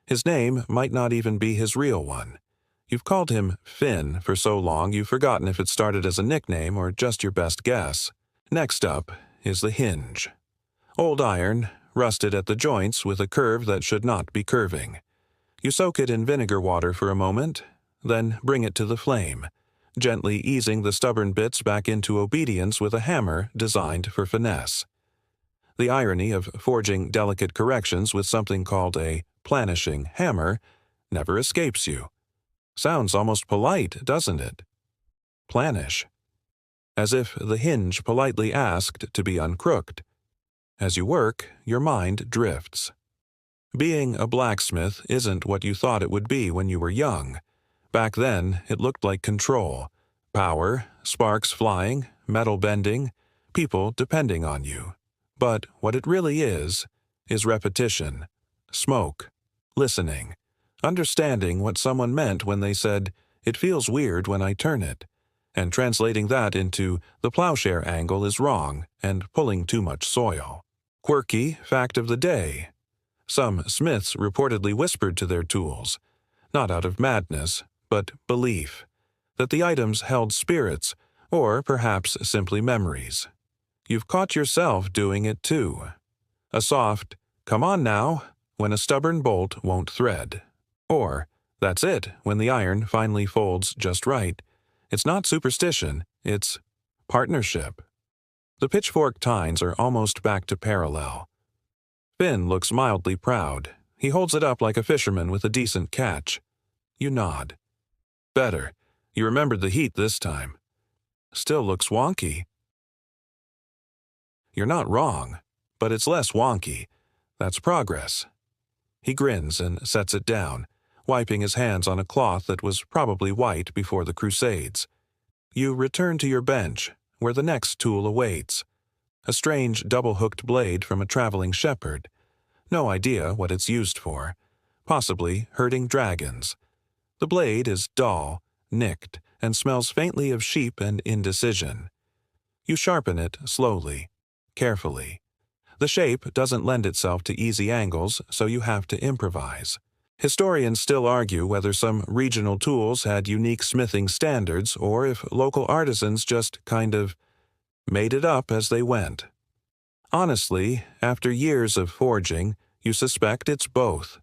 His name might not even be his real one. You've called him Finn for so long you've forgotten if it started as a nickname or just your best guess. Next up is the hinge. Old iron, rusted at the joints with a curve that should not be curving. You soak it in vinegar water for a moment, then bring it to the flame, gently easing the stubborn bits back into obedience with a hammer designed for finesse. The irony of forging delicate corrections with something called a planishing hammer never escapes you. Sounds almost polite, doesn't it? Planish. As if the hinge politely asked to be uncrooked. As you work, your mind drifts. Being a blacksmith isn't what you thought it would be when you were young. Back then, it looked like control. Power, sparks flying, metal bending, people depending on you. But what it really is repetition, smoke, listening, understanding what someone meant when they said, "It feels weird when I turn it," and translating that into "the plowshare angle is wrong" and pulling too much soil. Quirky fact of the day. Some smiths reportedly whispered to their tools, not out of madness, but belief. that the items held spirits, or perhaps simply memories. You've caught yourself doing it too. A soft, "Come on now," when a stubborn bolt won't thread. Or, "That's it," when the iron finally folds just right. It's not superstition, it's partnership. The pitchfork tines are almost back to parallel. Finn looks mildly proud. He holds it up like a fisherman with a decent catch. You nod. Better. You remembered the heat this time. Still looks wonky. You're not wrong, but it's less wonky. That's progress. He grins and sets it down, wiping his hands on a cloth that was probably white before the Crusades. You return to your bench, where the next tool awaits. A strange double-hooked blade from a traveling shepherd. No idea what it's used for. Possibly herding dragons. The blade is dull, nicked, and smells faintly of sheep and indecision. You sharpen it slowly, carefully. The shape doesn't lend itself to easy angles, so you have to improvise. Historians still argue whether some regional tools had unique smithing standards or if local artisans just kind of made it up as they went. Honestly, after years of forging, you suspect it's both.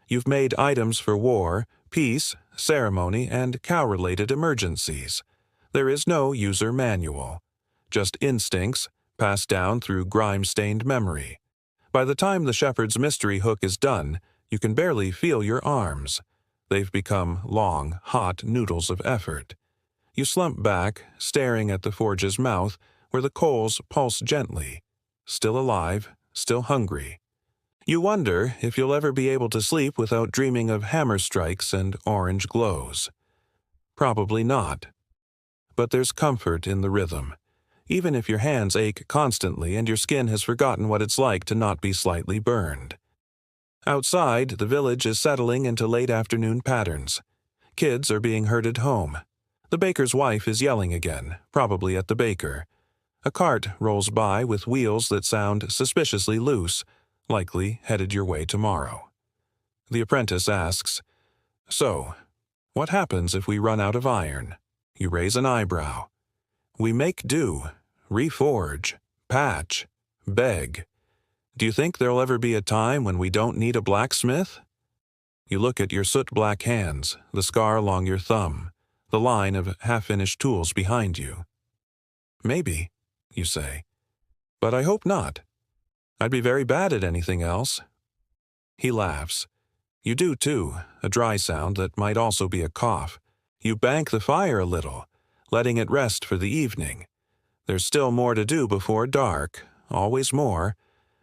You've made items for war, peace, ceremony, and cow-related emergencies. There is no user manual. Just instincts, passed down through grime-stained memory. By the time the shepherd's mystery hook is done, you can barely feel your arms. They've become long, hot noodles of effort. You slump back, staring at the forge's mouth, where the coals pulse gently. Still alive, still hungry. You wonder if you'll ever be able to sleep without dreaming of hammer strikes and orange glows. Probably not. But there's comfort in the rhythm, even if your hands ache constantly and your skin has forgotten what it's like to not be slightly burned. Outside, the village is settling into late afternoon patterns. Kids are being herded home. The baker's wife is yelling again, probably at the baker. A cart rolls by with wheels that sound suspiciously loose, likely headed your way tomorrow. The apprentice asks, "So, what happens if we run out of iron?" You raise an eyebrow. "We make do, reforge, patch, beg. Do you think there'll ever be a time when we don't need a blacksmith?" You look at your soot-black hands, the scar along your thumb, the line of half-finished tools behind you. "Maybe," you say. "But I hope not. I'd be very bad at anything else." He laughs. You do too, a dry sound that might also be a cough. You bank the fire a little, letting it rest for the evening. There's still more to do before dark, always more,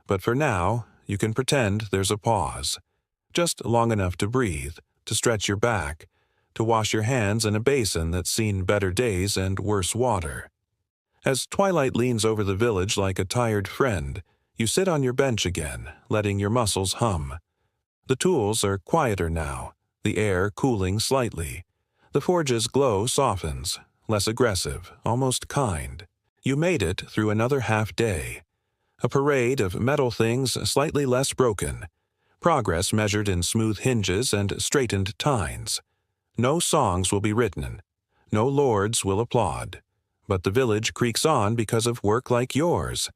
but for now, you can pretend there's a pause. Just long enough to breathe, to stretch your back, to wash your hands in a basin that's seen better days and worse water. As twilight leans over the village like a tired friend, you sit on your bench again, letting your muscles hum. The tools are quieter now, the air cooling slightly. The forge's glow softens, less aggressive, almost kind. You made it through another half-day. A parade of metal things slightly less broken. Progress measured in smooth hinges and straightened tines. No songs will be written. No lords will applaud. But the village creaks on because of work like yours.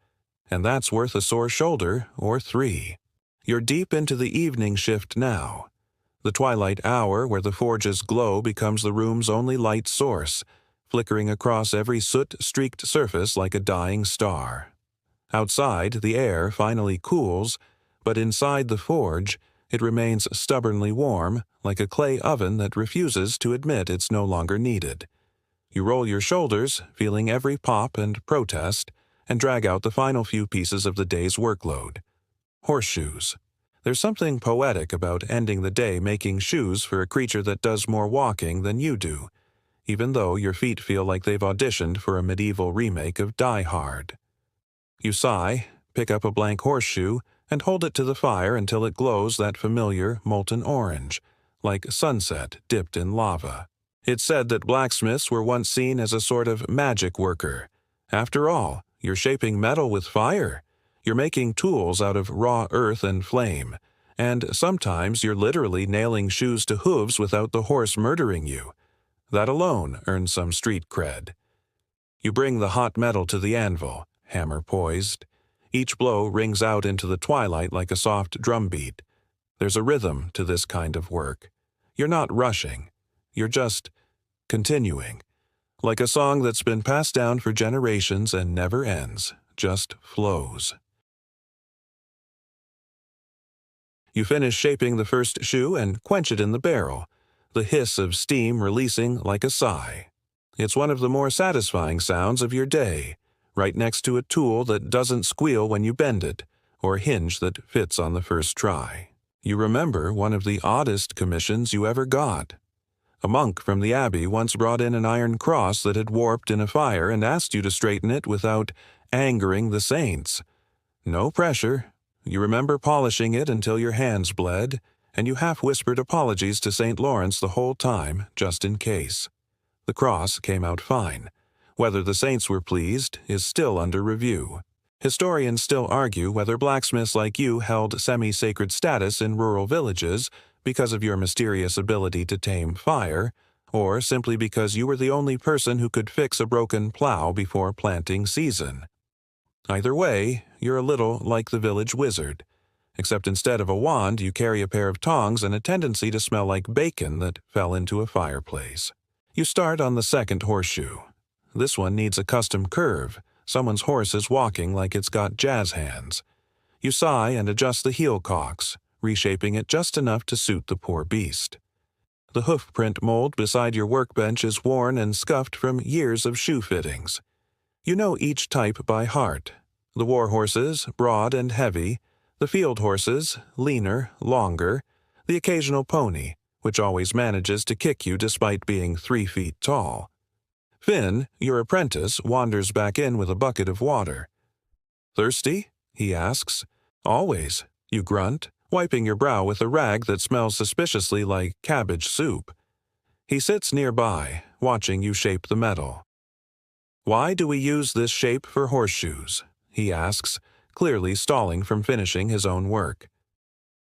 And that's worth a sore shoulder or 3. You're deep into the evening shift now. The twilight hour where the forge's glow becomes the room's only light source, flickering across every soot-streaked surface like a dying star. Outside, the air finally cools, but inside the forge, it remains stubbornly warm, like a clay oven that refuses to admit it's no longer needed. You roll your shoulders, feeling every pop and protest, and drag out the final few pieces of the day's workload. Horseshoes. There's something poetic about ending the day making shoes for a creature that does more walking than you do, even though your feet feel like they've auditioned for a medieval remake of Die Hard. You sigh, pick up a blank horseshoe, and hold it to the fire until it glows that familiar molten orange, like sunset dipped in lava. It's said that blacksmiths were once seen as a sort of magic worker. After all, you're shaping metal with fire. You're making tools out of raw earth and flame. And sometimes you're literally nailing shoes to hooves without the horse murdering you. That alone earns some street cred. You bring the hot metal to the anvil, hammer poised. Each blow rings out into the twilight like a soft drumbeat. There's a rhythm to this kind of work. You're not rushing. You're just continuing. Like a song that's been passed down for generations and never ends, just flows. You finish shaping the first shoe and quench it in the barrel, the hiss of steam releasing like a sigh. It's one of the more satisfying sounds of your day, right next to a tool that doesn't squeal when you bend it, or a hinge that fits on the first try. You remember one of the oddest commissions you ever got. A monk from the abbey once brought in an iron cross that had warped in a fire and asked you to straighten it without angering the saints. No pressure. You remember polishing it until your hands bled, and you half-whispered apologies to St. Lawrence the whole time, just in case. The cross came out fine. Whether the saints were pleased is still under review. Historians still argue whether blacksmiths like you held semi-sacred status in rural villages because of your mysterious ability to tame fire, or simply because you were the only person who could fix a broken plow before planting season. Either way, you're a little like the village wizard, except instead of a wand you carry a pair of tongs and a tendency to smell like bacon that fell into a fireplace. You start on the second horseshoe. This one needs a custom curve. Someone's horse is walking like it's got jazz hands. You sigh and adjust the heel cocks, reshaping it just enough to suit the poor beast. The hoof print mold beside your workbench is worn and scuffed from years of shoe fittings. You know each type by heart. The war horses, broad and heavy. The field horses, leaner, longer. The occasional pony, which always manages to kick you despite being 3 feet tall. Finn, your apprentice, wanders back in with a bucket of water. "Thirsty?" he asks. "Always," you grunt, wiping your brow with a rag that smells suspiciously like cabbage soup. He sits nearby, watching you shape the metal. "Why do we use this shape for horseshoes?" he asks, clearly stalling from finishing his own work.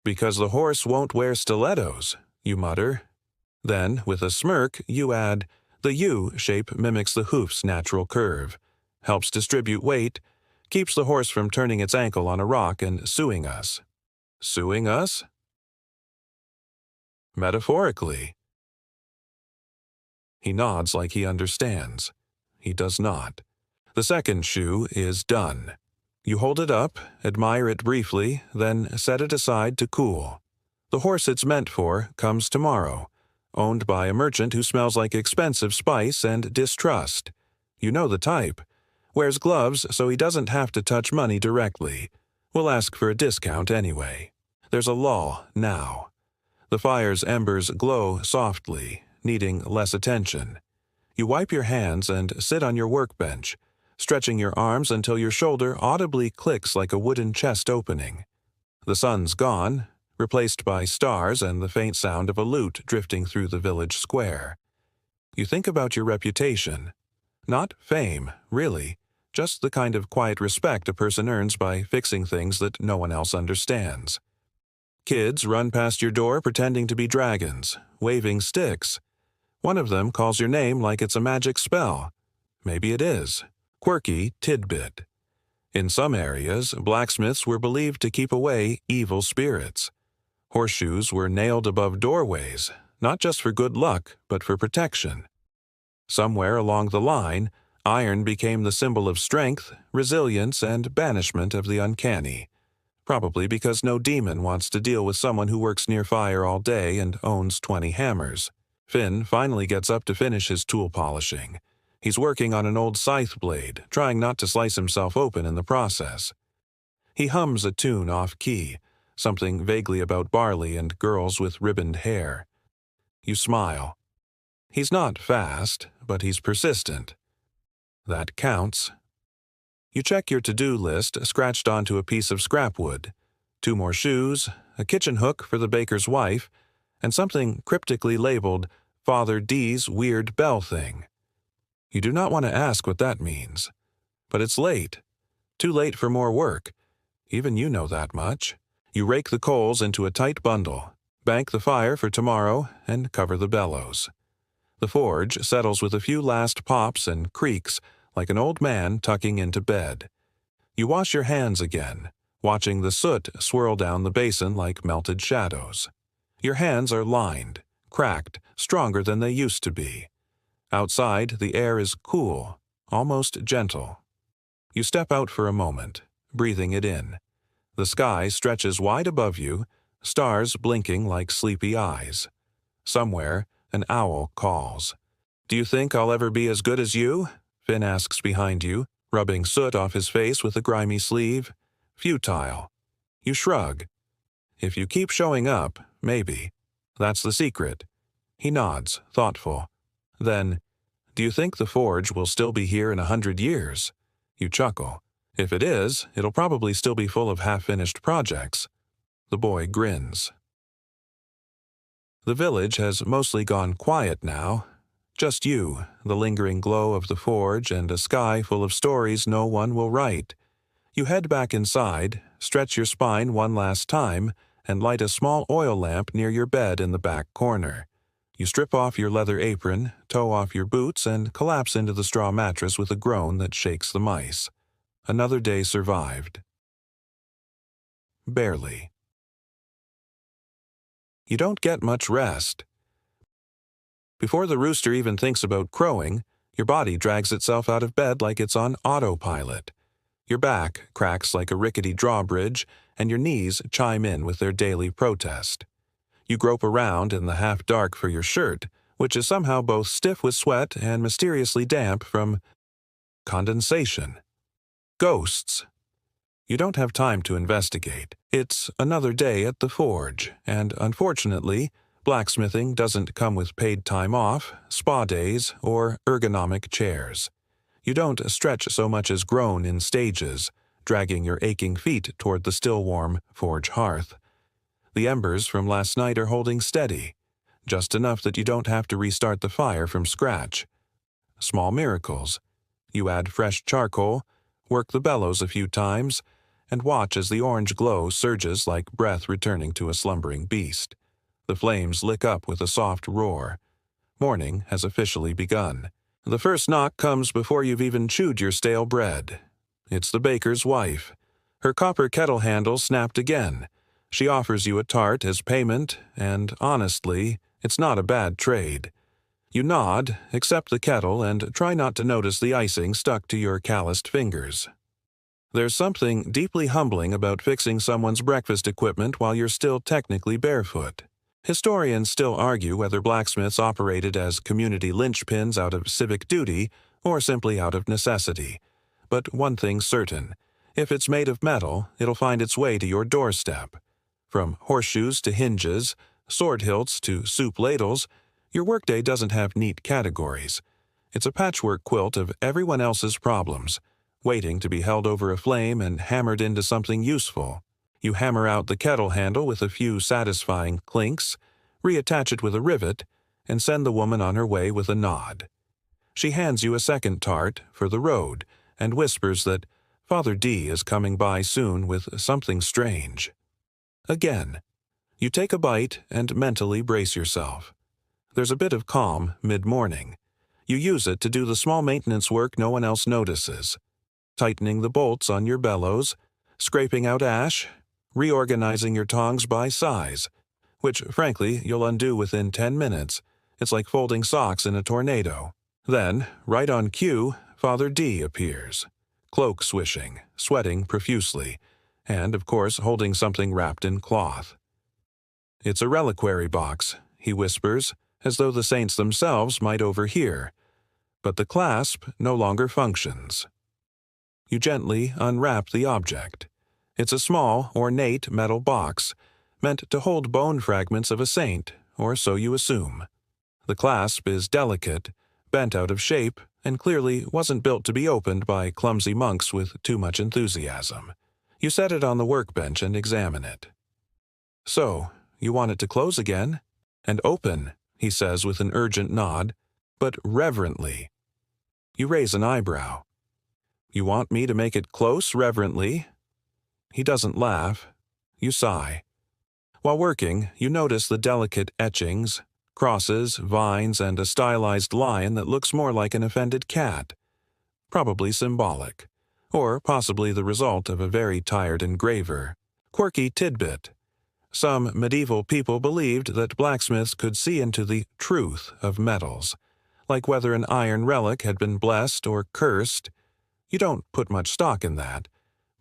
"Because the horse won't wear stilettos," you mutter. Then, with a smirk, you add, "The U shape mimics the hoof's natural curve, helps distribute weight, keeps the horse from turning its ankle on a rock and suing us." Suing us? Metaphorically. He nods like he understands. He does not. The second shoe is done. You hold it up, admire it briefly, then set it aside to cool. The horse it's meant for comes tomorrow, owned by a merchant who smells like expensive spice and distrust. You know the type. Wears gloves so he doesn't have to touch money directly. Will ask for a discount anyway. There's a lull now. The fire's embers glow softly, needing less attention. You wipe your hands and sit on your workbench, stretching your arms until your shoulder audibly clicks like a wooden chest opening. The sun's gone, replaced by stars and the faint sound of a lute drifting through the village square. You think about your reputation. Not fame, really, just the kind of quiet respect a person earns by fixing things that no one else understands. Kids run past your door pretending to be dragons, waving sticks. One of them calls your name like it's a magic spell. Maybe it is. Quirky tidbit. In some areas, blacksmiths were believed to keep away evil spirits. Horseshoes were nailed above doorways, not just for good luck, but for protection. Somewhere along the line, iron became the symbol of strength, resilience, and banishment of the uncanny. Probably because no demon wants to deal with someone who works near fire all day and owns 20 hammers. Finn finally gets up to finish his tool polishing. He's working on an old scythe blade, trying not to slice himself open in the process. He hums a tune off-key, something vaguely about barley and girls with ribboned hair. You smile. He's not fast, but he's persistent. That counts. You check your to-do list scratched onto a piece of scrap wood. 2 more shoes, a kitchen hook for the baker's wife, and something cryptically labeled Father D's weird bell thing. You do not want to ask what that means. But it's late. Too late for more work. Even you know that much. You rake the coals into a tight bundle, bank the fire for tomorrow, and cover the bellows. The forge settles with a few last pops and creaks, like an old man tucking into bed. You wash your hands again, watching the soot swirl down the basin like melted shadows. Your hands are lined, cracked, stronger than they used to be. Outside, the air is cool, almost gentle. You step out for a moment, breathing it in. The sky stretches wide above you, stars blinking like sleepy eyes. Somewhere, an owl calls. "Do you think I'll ever be as good as you?" Finn asks behind you, rubbing soot off his face with a grimy sleeve. Futile. You shrug. If you keep showing up, maybe. That's the secret. He nods, thoughtful. Then, "Do you think the forge will still be here in 100 years? You chuckle. "If it is, it'll probably still be full of half-finished projects." The boy grins. The village has mostly gone quiet now. Just you, the lingering glow of the forge, and a sky full of stories no one will write. You head back inside, stretch your spine one last time, and light a small oil lamp near your bed in the back corner. You strip off your leather apron, toe off your boots, and collapse into the straw mattress with a groan that shakes the mice. Another day survived. Barely. You don't get much rest. Before the rooster even thinks about crowing, your body drags itself out of bed like it's on autopilot. Your back cracks like a rickety drawbridge, and your knees chime in with their daily protest. You grope around in the half-dark for your shirt, which is somehow both stiff with sweat and mysteriously damp from condensation. Ghosts. You don't have time to investigate. It's another day at the forge, and unfortunately, blacksmithing doesn't come with paid time off, spa days, or ergonomic chairs. You don't stretch so much as groan in stages, dragging your aching feet toward the still-warm forge hearth. The embers from last night are holding steady, just enough that you don't have to restart the fire from scratch. Small miracles. You add fresh charcoal, work the bellows a few times, and watch as the orange glow surges like breath returning to a slumbering beast. The flames lick up with a soft roar. Morning has officially begun. The first knock comes before you've even chewed your stale bread. It's the baker's wife. Her copper kettle handle snapped again. She offers you a tart as payment, and honestly, it's not a bad trade. You nod, accept the kettle, and try not to notice the icing stuck to your calloused fingers. There's something deeply humbling about fixing someone's breakfast equipment while you're still technically barefoot. Historians still argue whether blacksmiths operated as community linchpins out of civic duty or simply out of necessity. But one thing's certain. If it's made of metal, it'll find its way to your doorstep. From horseshoes to hinges, sword hilts to soup ladles, your workday doesn't have neat categories. It's a patchwork quilt of everyone else's problems, waiting to be held over a flame and hammered into something useful. You hammer out the kettle handle with a few satisfying clinks, reattach it with a rivet, and send the woman on her way with a nod. She hands you a second tart for the road and whispers that Father D is coming by soon with something strange. Again, you take a bite and mentally brace yourself. There's a bit of calm mid-morning. You use it to do the small maintenance work no one else notices. Tightening the bolts on your bellows, scraping out ash, reorganizing your tongs by size, which, frankly, you'll undo within 10 minutes. It's like folding socks in a tornado. Then, right on cue, Father D appears, cloak swishing, sweating profusely, and, of course, holding something wrapped in cloth. "It's a reliquary box," he whispers, as though the saints themselves might overhear. But the clasp no longer functions. You gently unwrap the object. It's a small, ornate metal box, meant to hold bone fragments of a saint, or so you assume. The clasp is delicate, bent out of shape, and clearly wasn't built to be opened by clumsy monks with too much enthusiasm. You set it on the workbench and examine it. "So, you want it to close again? And open," he says with an urgent nod, but reverently. You raise an eyebrow. "You want me to make it close reverently?" He doesn't laugh. You sigh. While working, you notice the delicate etchings, crosses, vines, and a stylized lion that looks more like an offended cat. Probably symbolic, or possibly the result of a very tired engraver. Quirky tidbit. Some medieval people believed that blacksmiths could see into the truth of metals, like whether an iron relic had been blessed or cursed. You don't put much stock in that,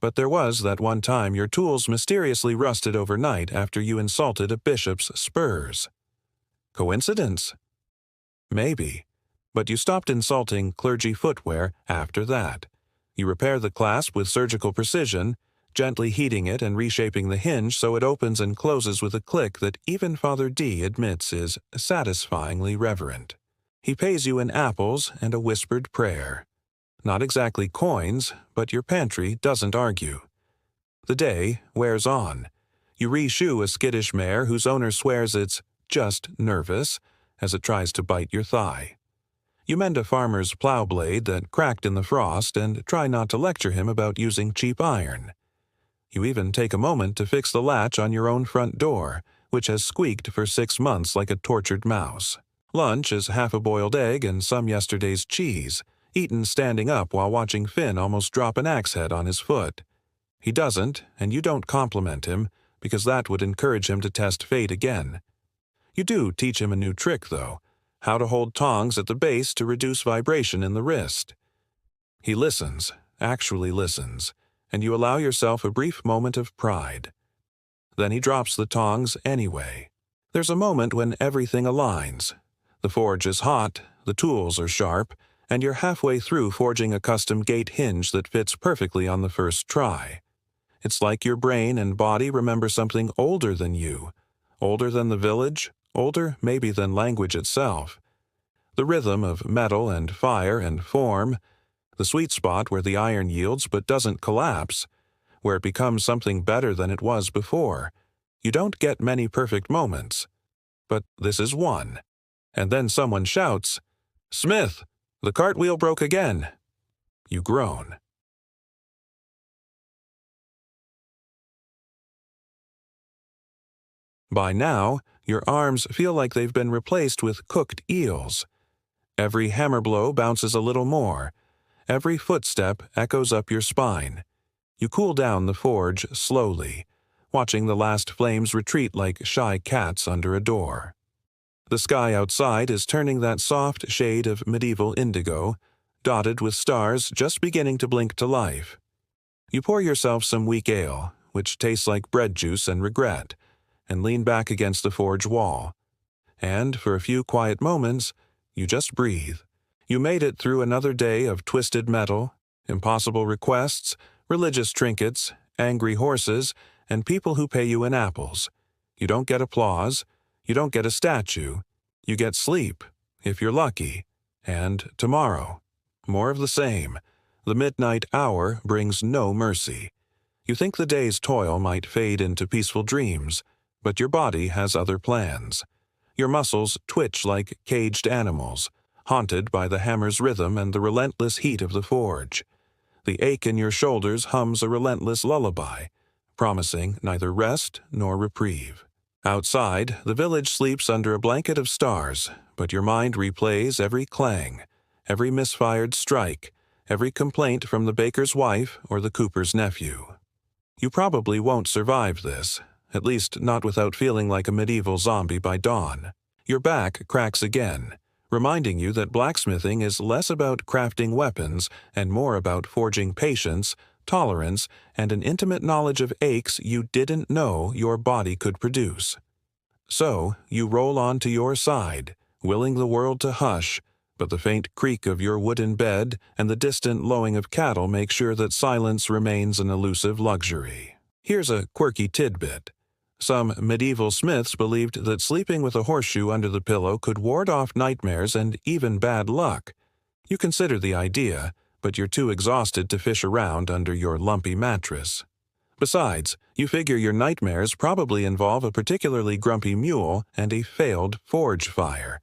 but there was that one time your tools mysteriously rusted overnight after you insulted a bishop's spurs. Coincidence? Maybe. But you stopped insulting clergy footwear after that. You repair the clasp with surgical precision, gently heating it and reshaping the hinge so it opens and closes with a click that even Father D admits is satisfyingly reverent. He pays you in apples and a whispered prayer. Not exactly coins, but your pantry doesn't argue. The day wears on. You re-shoe a skittish mare whose owner swears it's just nervous as it tries to bite your thigh. You mend a farmer's plow blade that cracked in the frost and try not to lecture him about using cheap iron. You even take a moment to fix the latch on your own front door, which has squeaked for 6 months like a tortured mouse. Lunch is half a boiled egg and some yesterday's cheese, eaten standing up while watching Finn almost drop an axe head on his foot. He doesn't, and you don't compliment him, because that would encourage him to test fate again. You do teach him a new trick, though, how to hold tongs at the base to reduce vibration in the wrist. He listens, actually listens, and you allow yourself a brief moment of pride. Then he drops the tongs anyway. There's a moment when everything aligns. The forge is hot, the tools are sharp, and you're halfway through forging a custom gate hinge that fits perfectly on the first try. It's like your brain and body remember something older than you, older than the village, older maybe than language itself. The rhythm of metal and fire and form, the sweet spot where the iron yields but doesn't collapse, where it becomes something better than it was before. You don't get many perfect moments, but this is one. And then someone shouts, "Smith, the cartwheel broke again." You groan. By now, your arms feel like they've been replaced with cooked eels. Every hammer blow bounces a little more. Every footstep echoes up your spine. You cool down the forge slowly, watching the last flames retreat like shy cats under a door. The sky outside is turning that soft shade of medieval indigo, dotted with stars just beginning to blink to life. You pour yourself some weak ale, which tastes like bread juice and regret, and lean back against the forge wall. And for a few quiet moments, you just breathe. You made it through another day of twisted metal, impossible requests, religious trinkets, angry horses, and people who pay you in apples. You don't get applause. You don't get a statue. You get sleep, if you're lucky. And tomorrow. More of the same. The midnight hour brings no mercy. You think the day's toil might fade into peaceful dreams, but your body has other plans. Your muscles twitch like caged animals, haunted by the hammer's rhythm and the relentless heat of the forge. The ache in your shoulders hums a relentless lullaby, promising neither rest nor reprieve. Outside, the village sleeps under a blanket of stars, but your mind replays every clang, every misfired strike, every complaint from the baker's wife or the cooper's nephew. You probably won't survive this, at least not without feeling like a medieval zombie by dawn. Your back cracks again, reminding you that blacksmithing is less about crafting weapons and more about forging patience, tolerance, and an intimate knowledge of aches you didn't know your body could produce. So, you roll on to your side, willing the world to hush, but the faint creak of your wooden bed and the distant lowing of cattle make sure that silence remains an elusive luxury. Here's a quirky tidbit. Some medieval smiths believed that sleeping with a horseshoe under the pillow could ward off nightmares and even bad luck. You consider the idea, but you're too exhausted to fish around under your lumpy mattress. Besides, you figure your nightmares probably involve a particularly grumpy mule and a failed forge fire.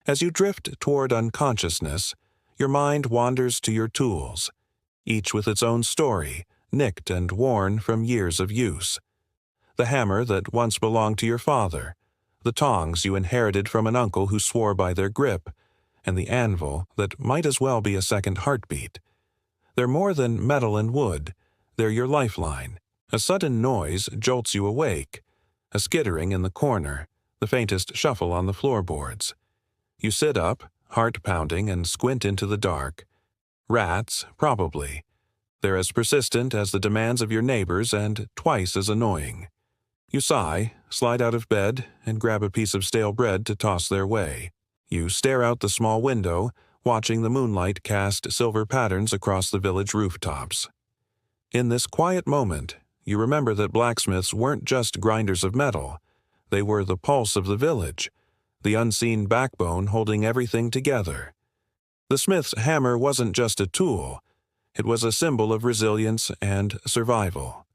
As you drift toward unconsciousness, your mind wanders to your tools, each with its own story, nicked and worn from years of use. the hammer that once belonged to your father, the tongs you inherited from an uncle who swore by their grip, and the anvil that might as well be a second heartbeat. They're more than metal and wood. They're your lifeline. A sudden noise jolts you awake, a skittering in the corner, the faintest shuffle on the floorboards. You sit up, heart pounding, and squint into the dark. Rats, probably. They're as persistent as the demands of your neighbors and twice as annoying. You sigh, slide out of bed, and grab a piece of stale bread to toss their way. You stare out the small window, watching the moonlight cast silver patterns across the village rooftops. In this quiet moment, you remember that blacksmiths weren't just grinders of metal. They were the pulse of the village, the unseen backbone holding everything together. The smith's hammer wasn't just a tool. It was a symbol of resilience and survival.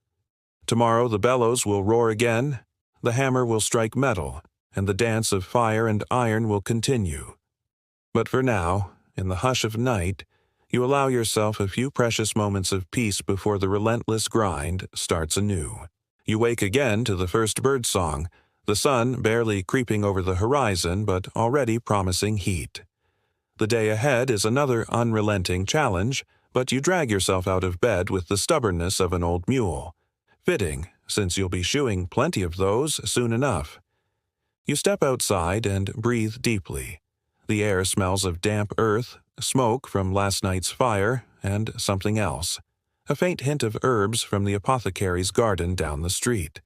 Tomorrow the bellows will roar again, the hammer will strike metal, and the dance of fire and iron will continue. But for now, in the hush of night, you allow yourself a few precious moments of peace before the relentless grind starts anew. You wake again to the first birdsong, the sun barely creeping over the horizon but already promising heat. The day ahead is another unrelenting challenge, but you drag yourself out of bed with the stubbornness of an old mule. Fitting, since you'll be shoeing plenty of those soon enough. You step outside and breathe deeply. The air smells of damp earth, smoke from last night's fire, and something else. A faint hint of herbs from the apothecary's garden down the street.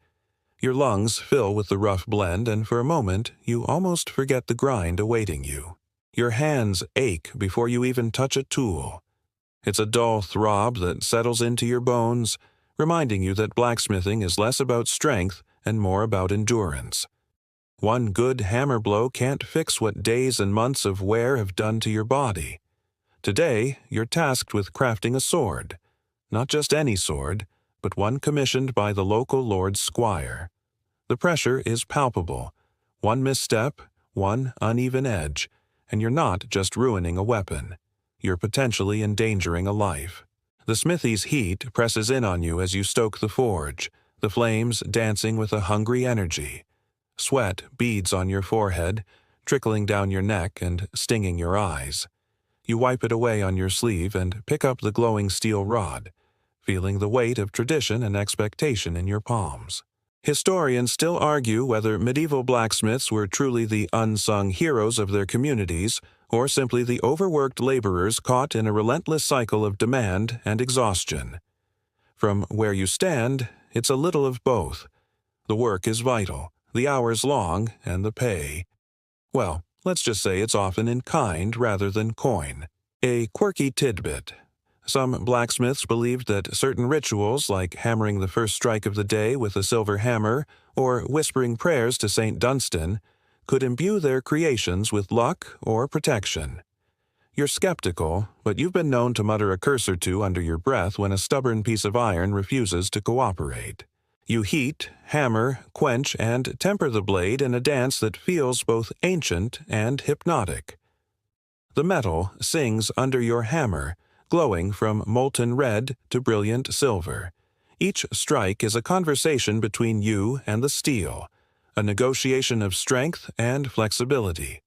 Your lungs fill with the rough blend, and for a moment you almost forget the grind awaiting you. Your hands ache before you even touch a tool. It's a dull throb that settles into your bones, reminding you that blacksmithing is less about strength and more about endurance. One good hammer blow can't fix what days and months of wear have done to your body. Today, you're tasked with crafting a sword. Not just any sword, but one commissioned by the local lord's squire. The pressure is palpable. One misstep, one uneven edge, and you're not just ruining a weapon. You're potentially endangering a life. The smithy's heat presses in on you as you stoke the forge, the flames dancing with a hungry energy. Sweat beads on your forehead, trickling down your neck and stinging your eyes. You wipe it away on your sleeve and pick up the glowing steel rod, feeling the weight of tradition and expectation in your palms. Historians still argue whether medieval blacksmiths were truly the unsung heroes of their communities or simply the overworked laborers caught in a relentless cycle of demand and exhaustion. From where you stand, it's a little of both. The work is vital, the hours long, and the pay. Well, let's just say it's often in kind rather than coin. A quirky tidbit. Some blacksmiths believed that certain rituals, like hammering the first strike of the day with a silver hammer or whispering prayers to St. Dunstan, could imbue their creations with luck or protection. You're skeptical, but you've been known to mutter a curse or two under your breath when a stubborn piece of iron refuses to cooperate. You heat, hammer, quench, and temper the blade in a dance that feels both ancient and hypnotic. The metal sings under your hammer, glowing from molten red to brilliant silver. Each strike is a conversation between you and the steel, a negotiation of strength and flexibility.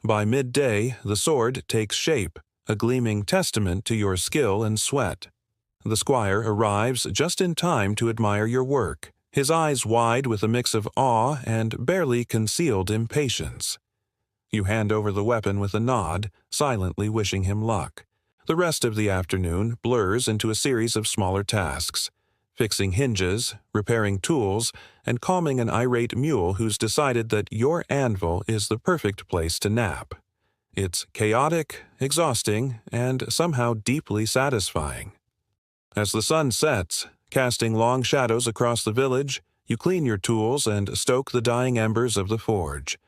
By midday, the sword takes shape, a gleaming testament to your skill and sweat. The squire arrives just in time to admire your work, his eyes wide with a mix of awe and barely concealed impatience. You hand over the weapon with a nod, silently wishing him luck. The rest of the afternoon blurs into a series of smaller tasks, fixing hinges, repairing tools, and calming an irate mule who's decided that your anvil is the perfect place to nap. It's chaotic, exhausting, and somehow deeply satisfying. As the sun sets, casting long shadows across the village, you clean your tools and stoke the dying embers of the forge.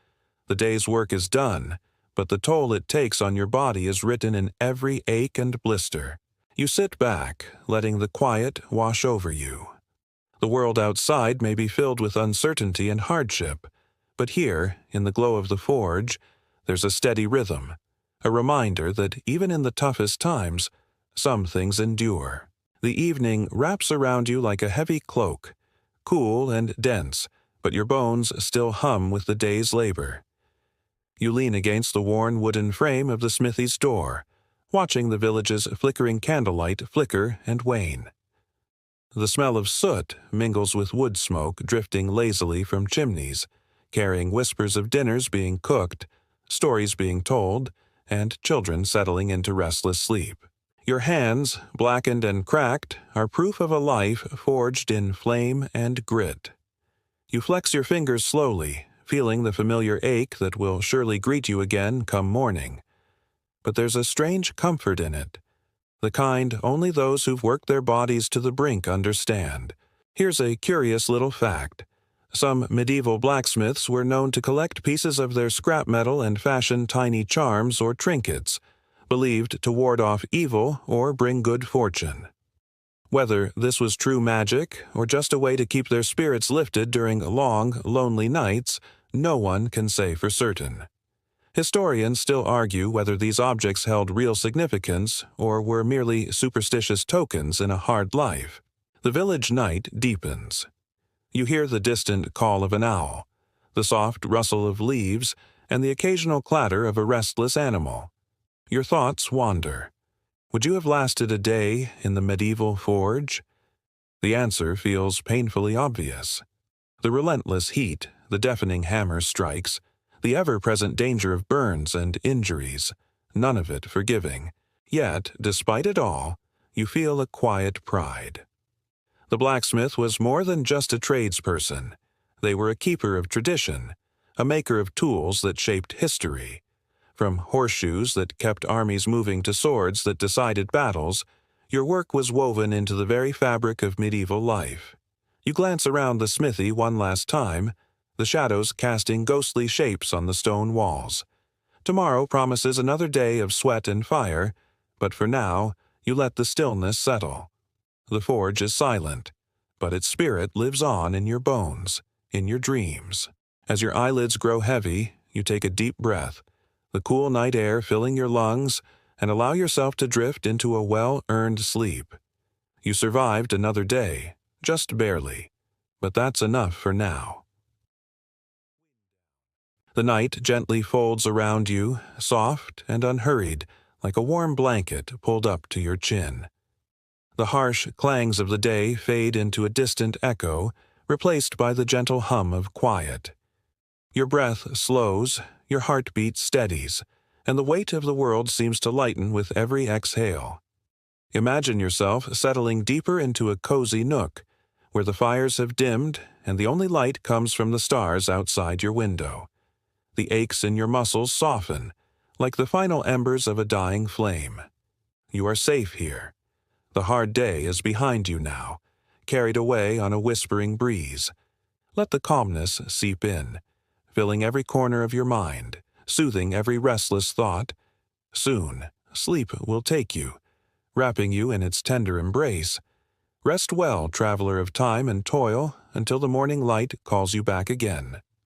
The day's work is done, but the toll it takes on your body is written in every ache and blister. You sit back, letting the quiet wash over you. The world outside may be filled with uncertainty and hardship, but here, in the glow of the forge, there's a steady rhythm, a reminder that even in the toughest times, some things endure. The evening wraps around you like a heavy cloak, cool and dense, but your bones still hum with the day's labor. You lean against the worn wooden frame of the smithy's door, watching the village's flickering candlelight flicker and wane. The smell of soot mingles with wood smoke drifting lazily from chimneys, carrying whispers of dinners being cooked, stories being told, and children settling into restless sleep. Your hands, blackened and cracked, are proof of a life forged in flame and grit. You flex your fingers slowly, feeling the familiar ache that will surely greet you again come morning. But there's a strange comfort in it, the kind only those who've worked their bodies to the brink understand. Here's a curious little fact. Some medieval blacksmiths were known to collect pieces of their scrap metal and fashion tiny charms or trinkets, believed to ward off evil or bring good fortune. Whether this was true magic or just a way to keep their spirits lifted during long, lonely nights, no one can say for certain. Historians still argue whether these objects held real significance or were merely superstitious tokens in a hard life. The village night deepens. You hear the distant call of an owl, the soft rustle of leaves, and the occasional clatter of a restless animal. Your thoughts wander. Would you have lasted a day in the medieval forge? The answer feels painfully obvious. The relentless heat, the deafening hammer strikes, the ever-present danger of burns and injuries, none of it forgiving. Yet, despite it all, you feel a quiet pride. The blacksmith was more than just a tradesperson. They were a keeper of tradition, a maker of tools that shaped history. From horseshoes that kept armies moving to swords that decided battles, your work was woven into the very fabric of medieval life. You glance around the smithy one last time, the shadows casting ghostly shapes on the stone walls. Tomorrow promises another day of sweat and fire, but for now, you let the stillness settle. The forge is silent, but its spirit lives on in your bones, in your dreams. As your eyelids grow heavy, you take a deep breath, the cool night air filling your lungs, and allow yourself to drift into a well-earned sleep. You survived another day, just barely, but that's enough for now. The night gently folds around you, soft and unhurried, like a warm blanket pulled up to your chin. The harsh clangs of the day fade into a distant echo, replaced by the gentle hum of quiet. Your breath slows, your heartbeat steadies, and the weight of the world seems to lighten with every exhale. Imagine yourself settling deeper into a cozy nook, where the fires have dimmed and the only light comes from the stars outside your window. The aches in your muscles soften, like the final embers of a dying flame. You are safe here. The hard day is behind you now, carried away on a whispering breeze. Let the calmness seep in, filling every corner of your mind, soothing every restless thought. Soon, sleep will take you, wrapping you in its tender embrace. Rest well, traveler of time and toil, until the morning light calls you back again.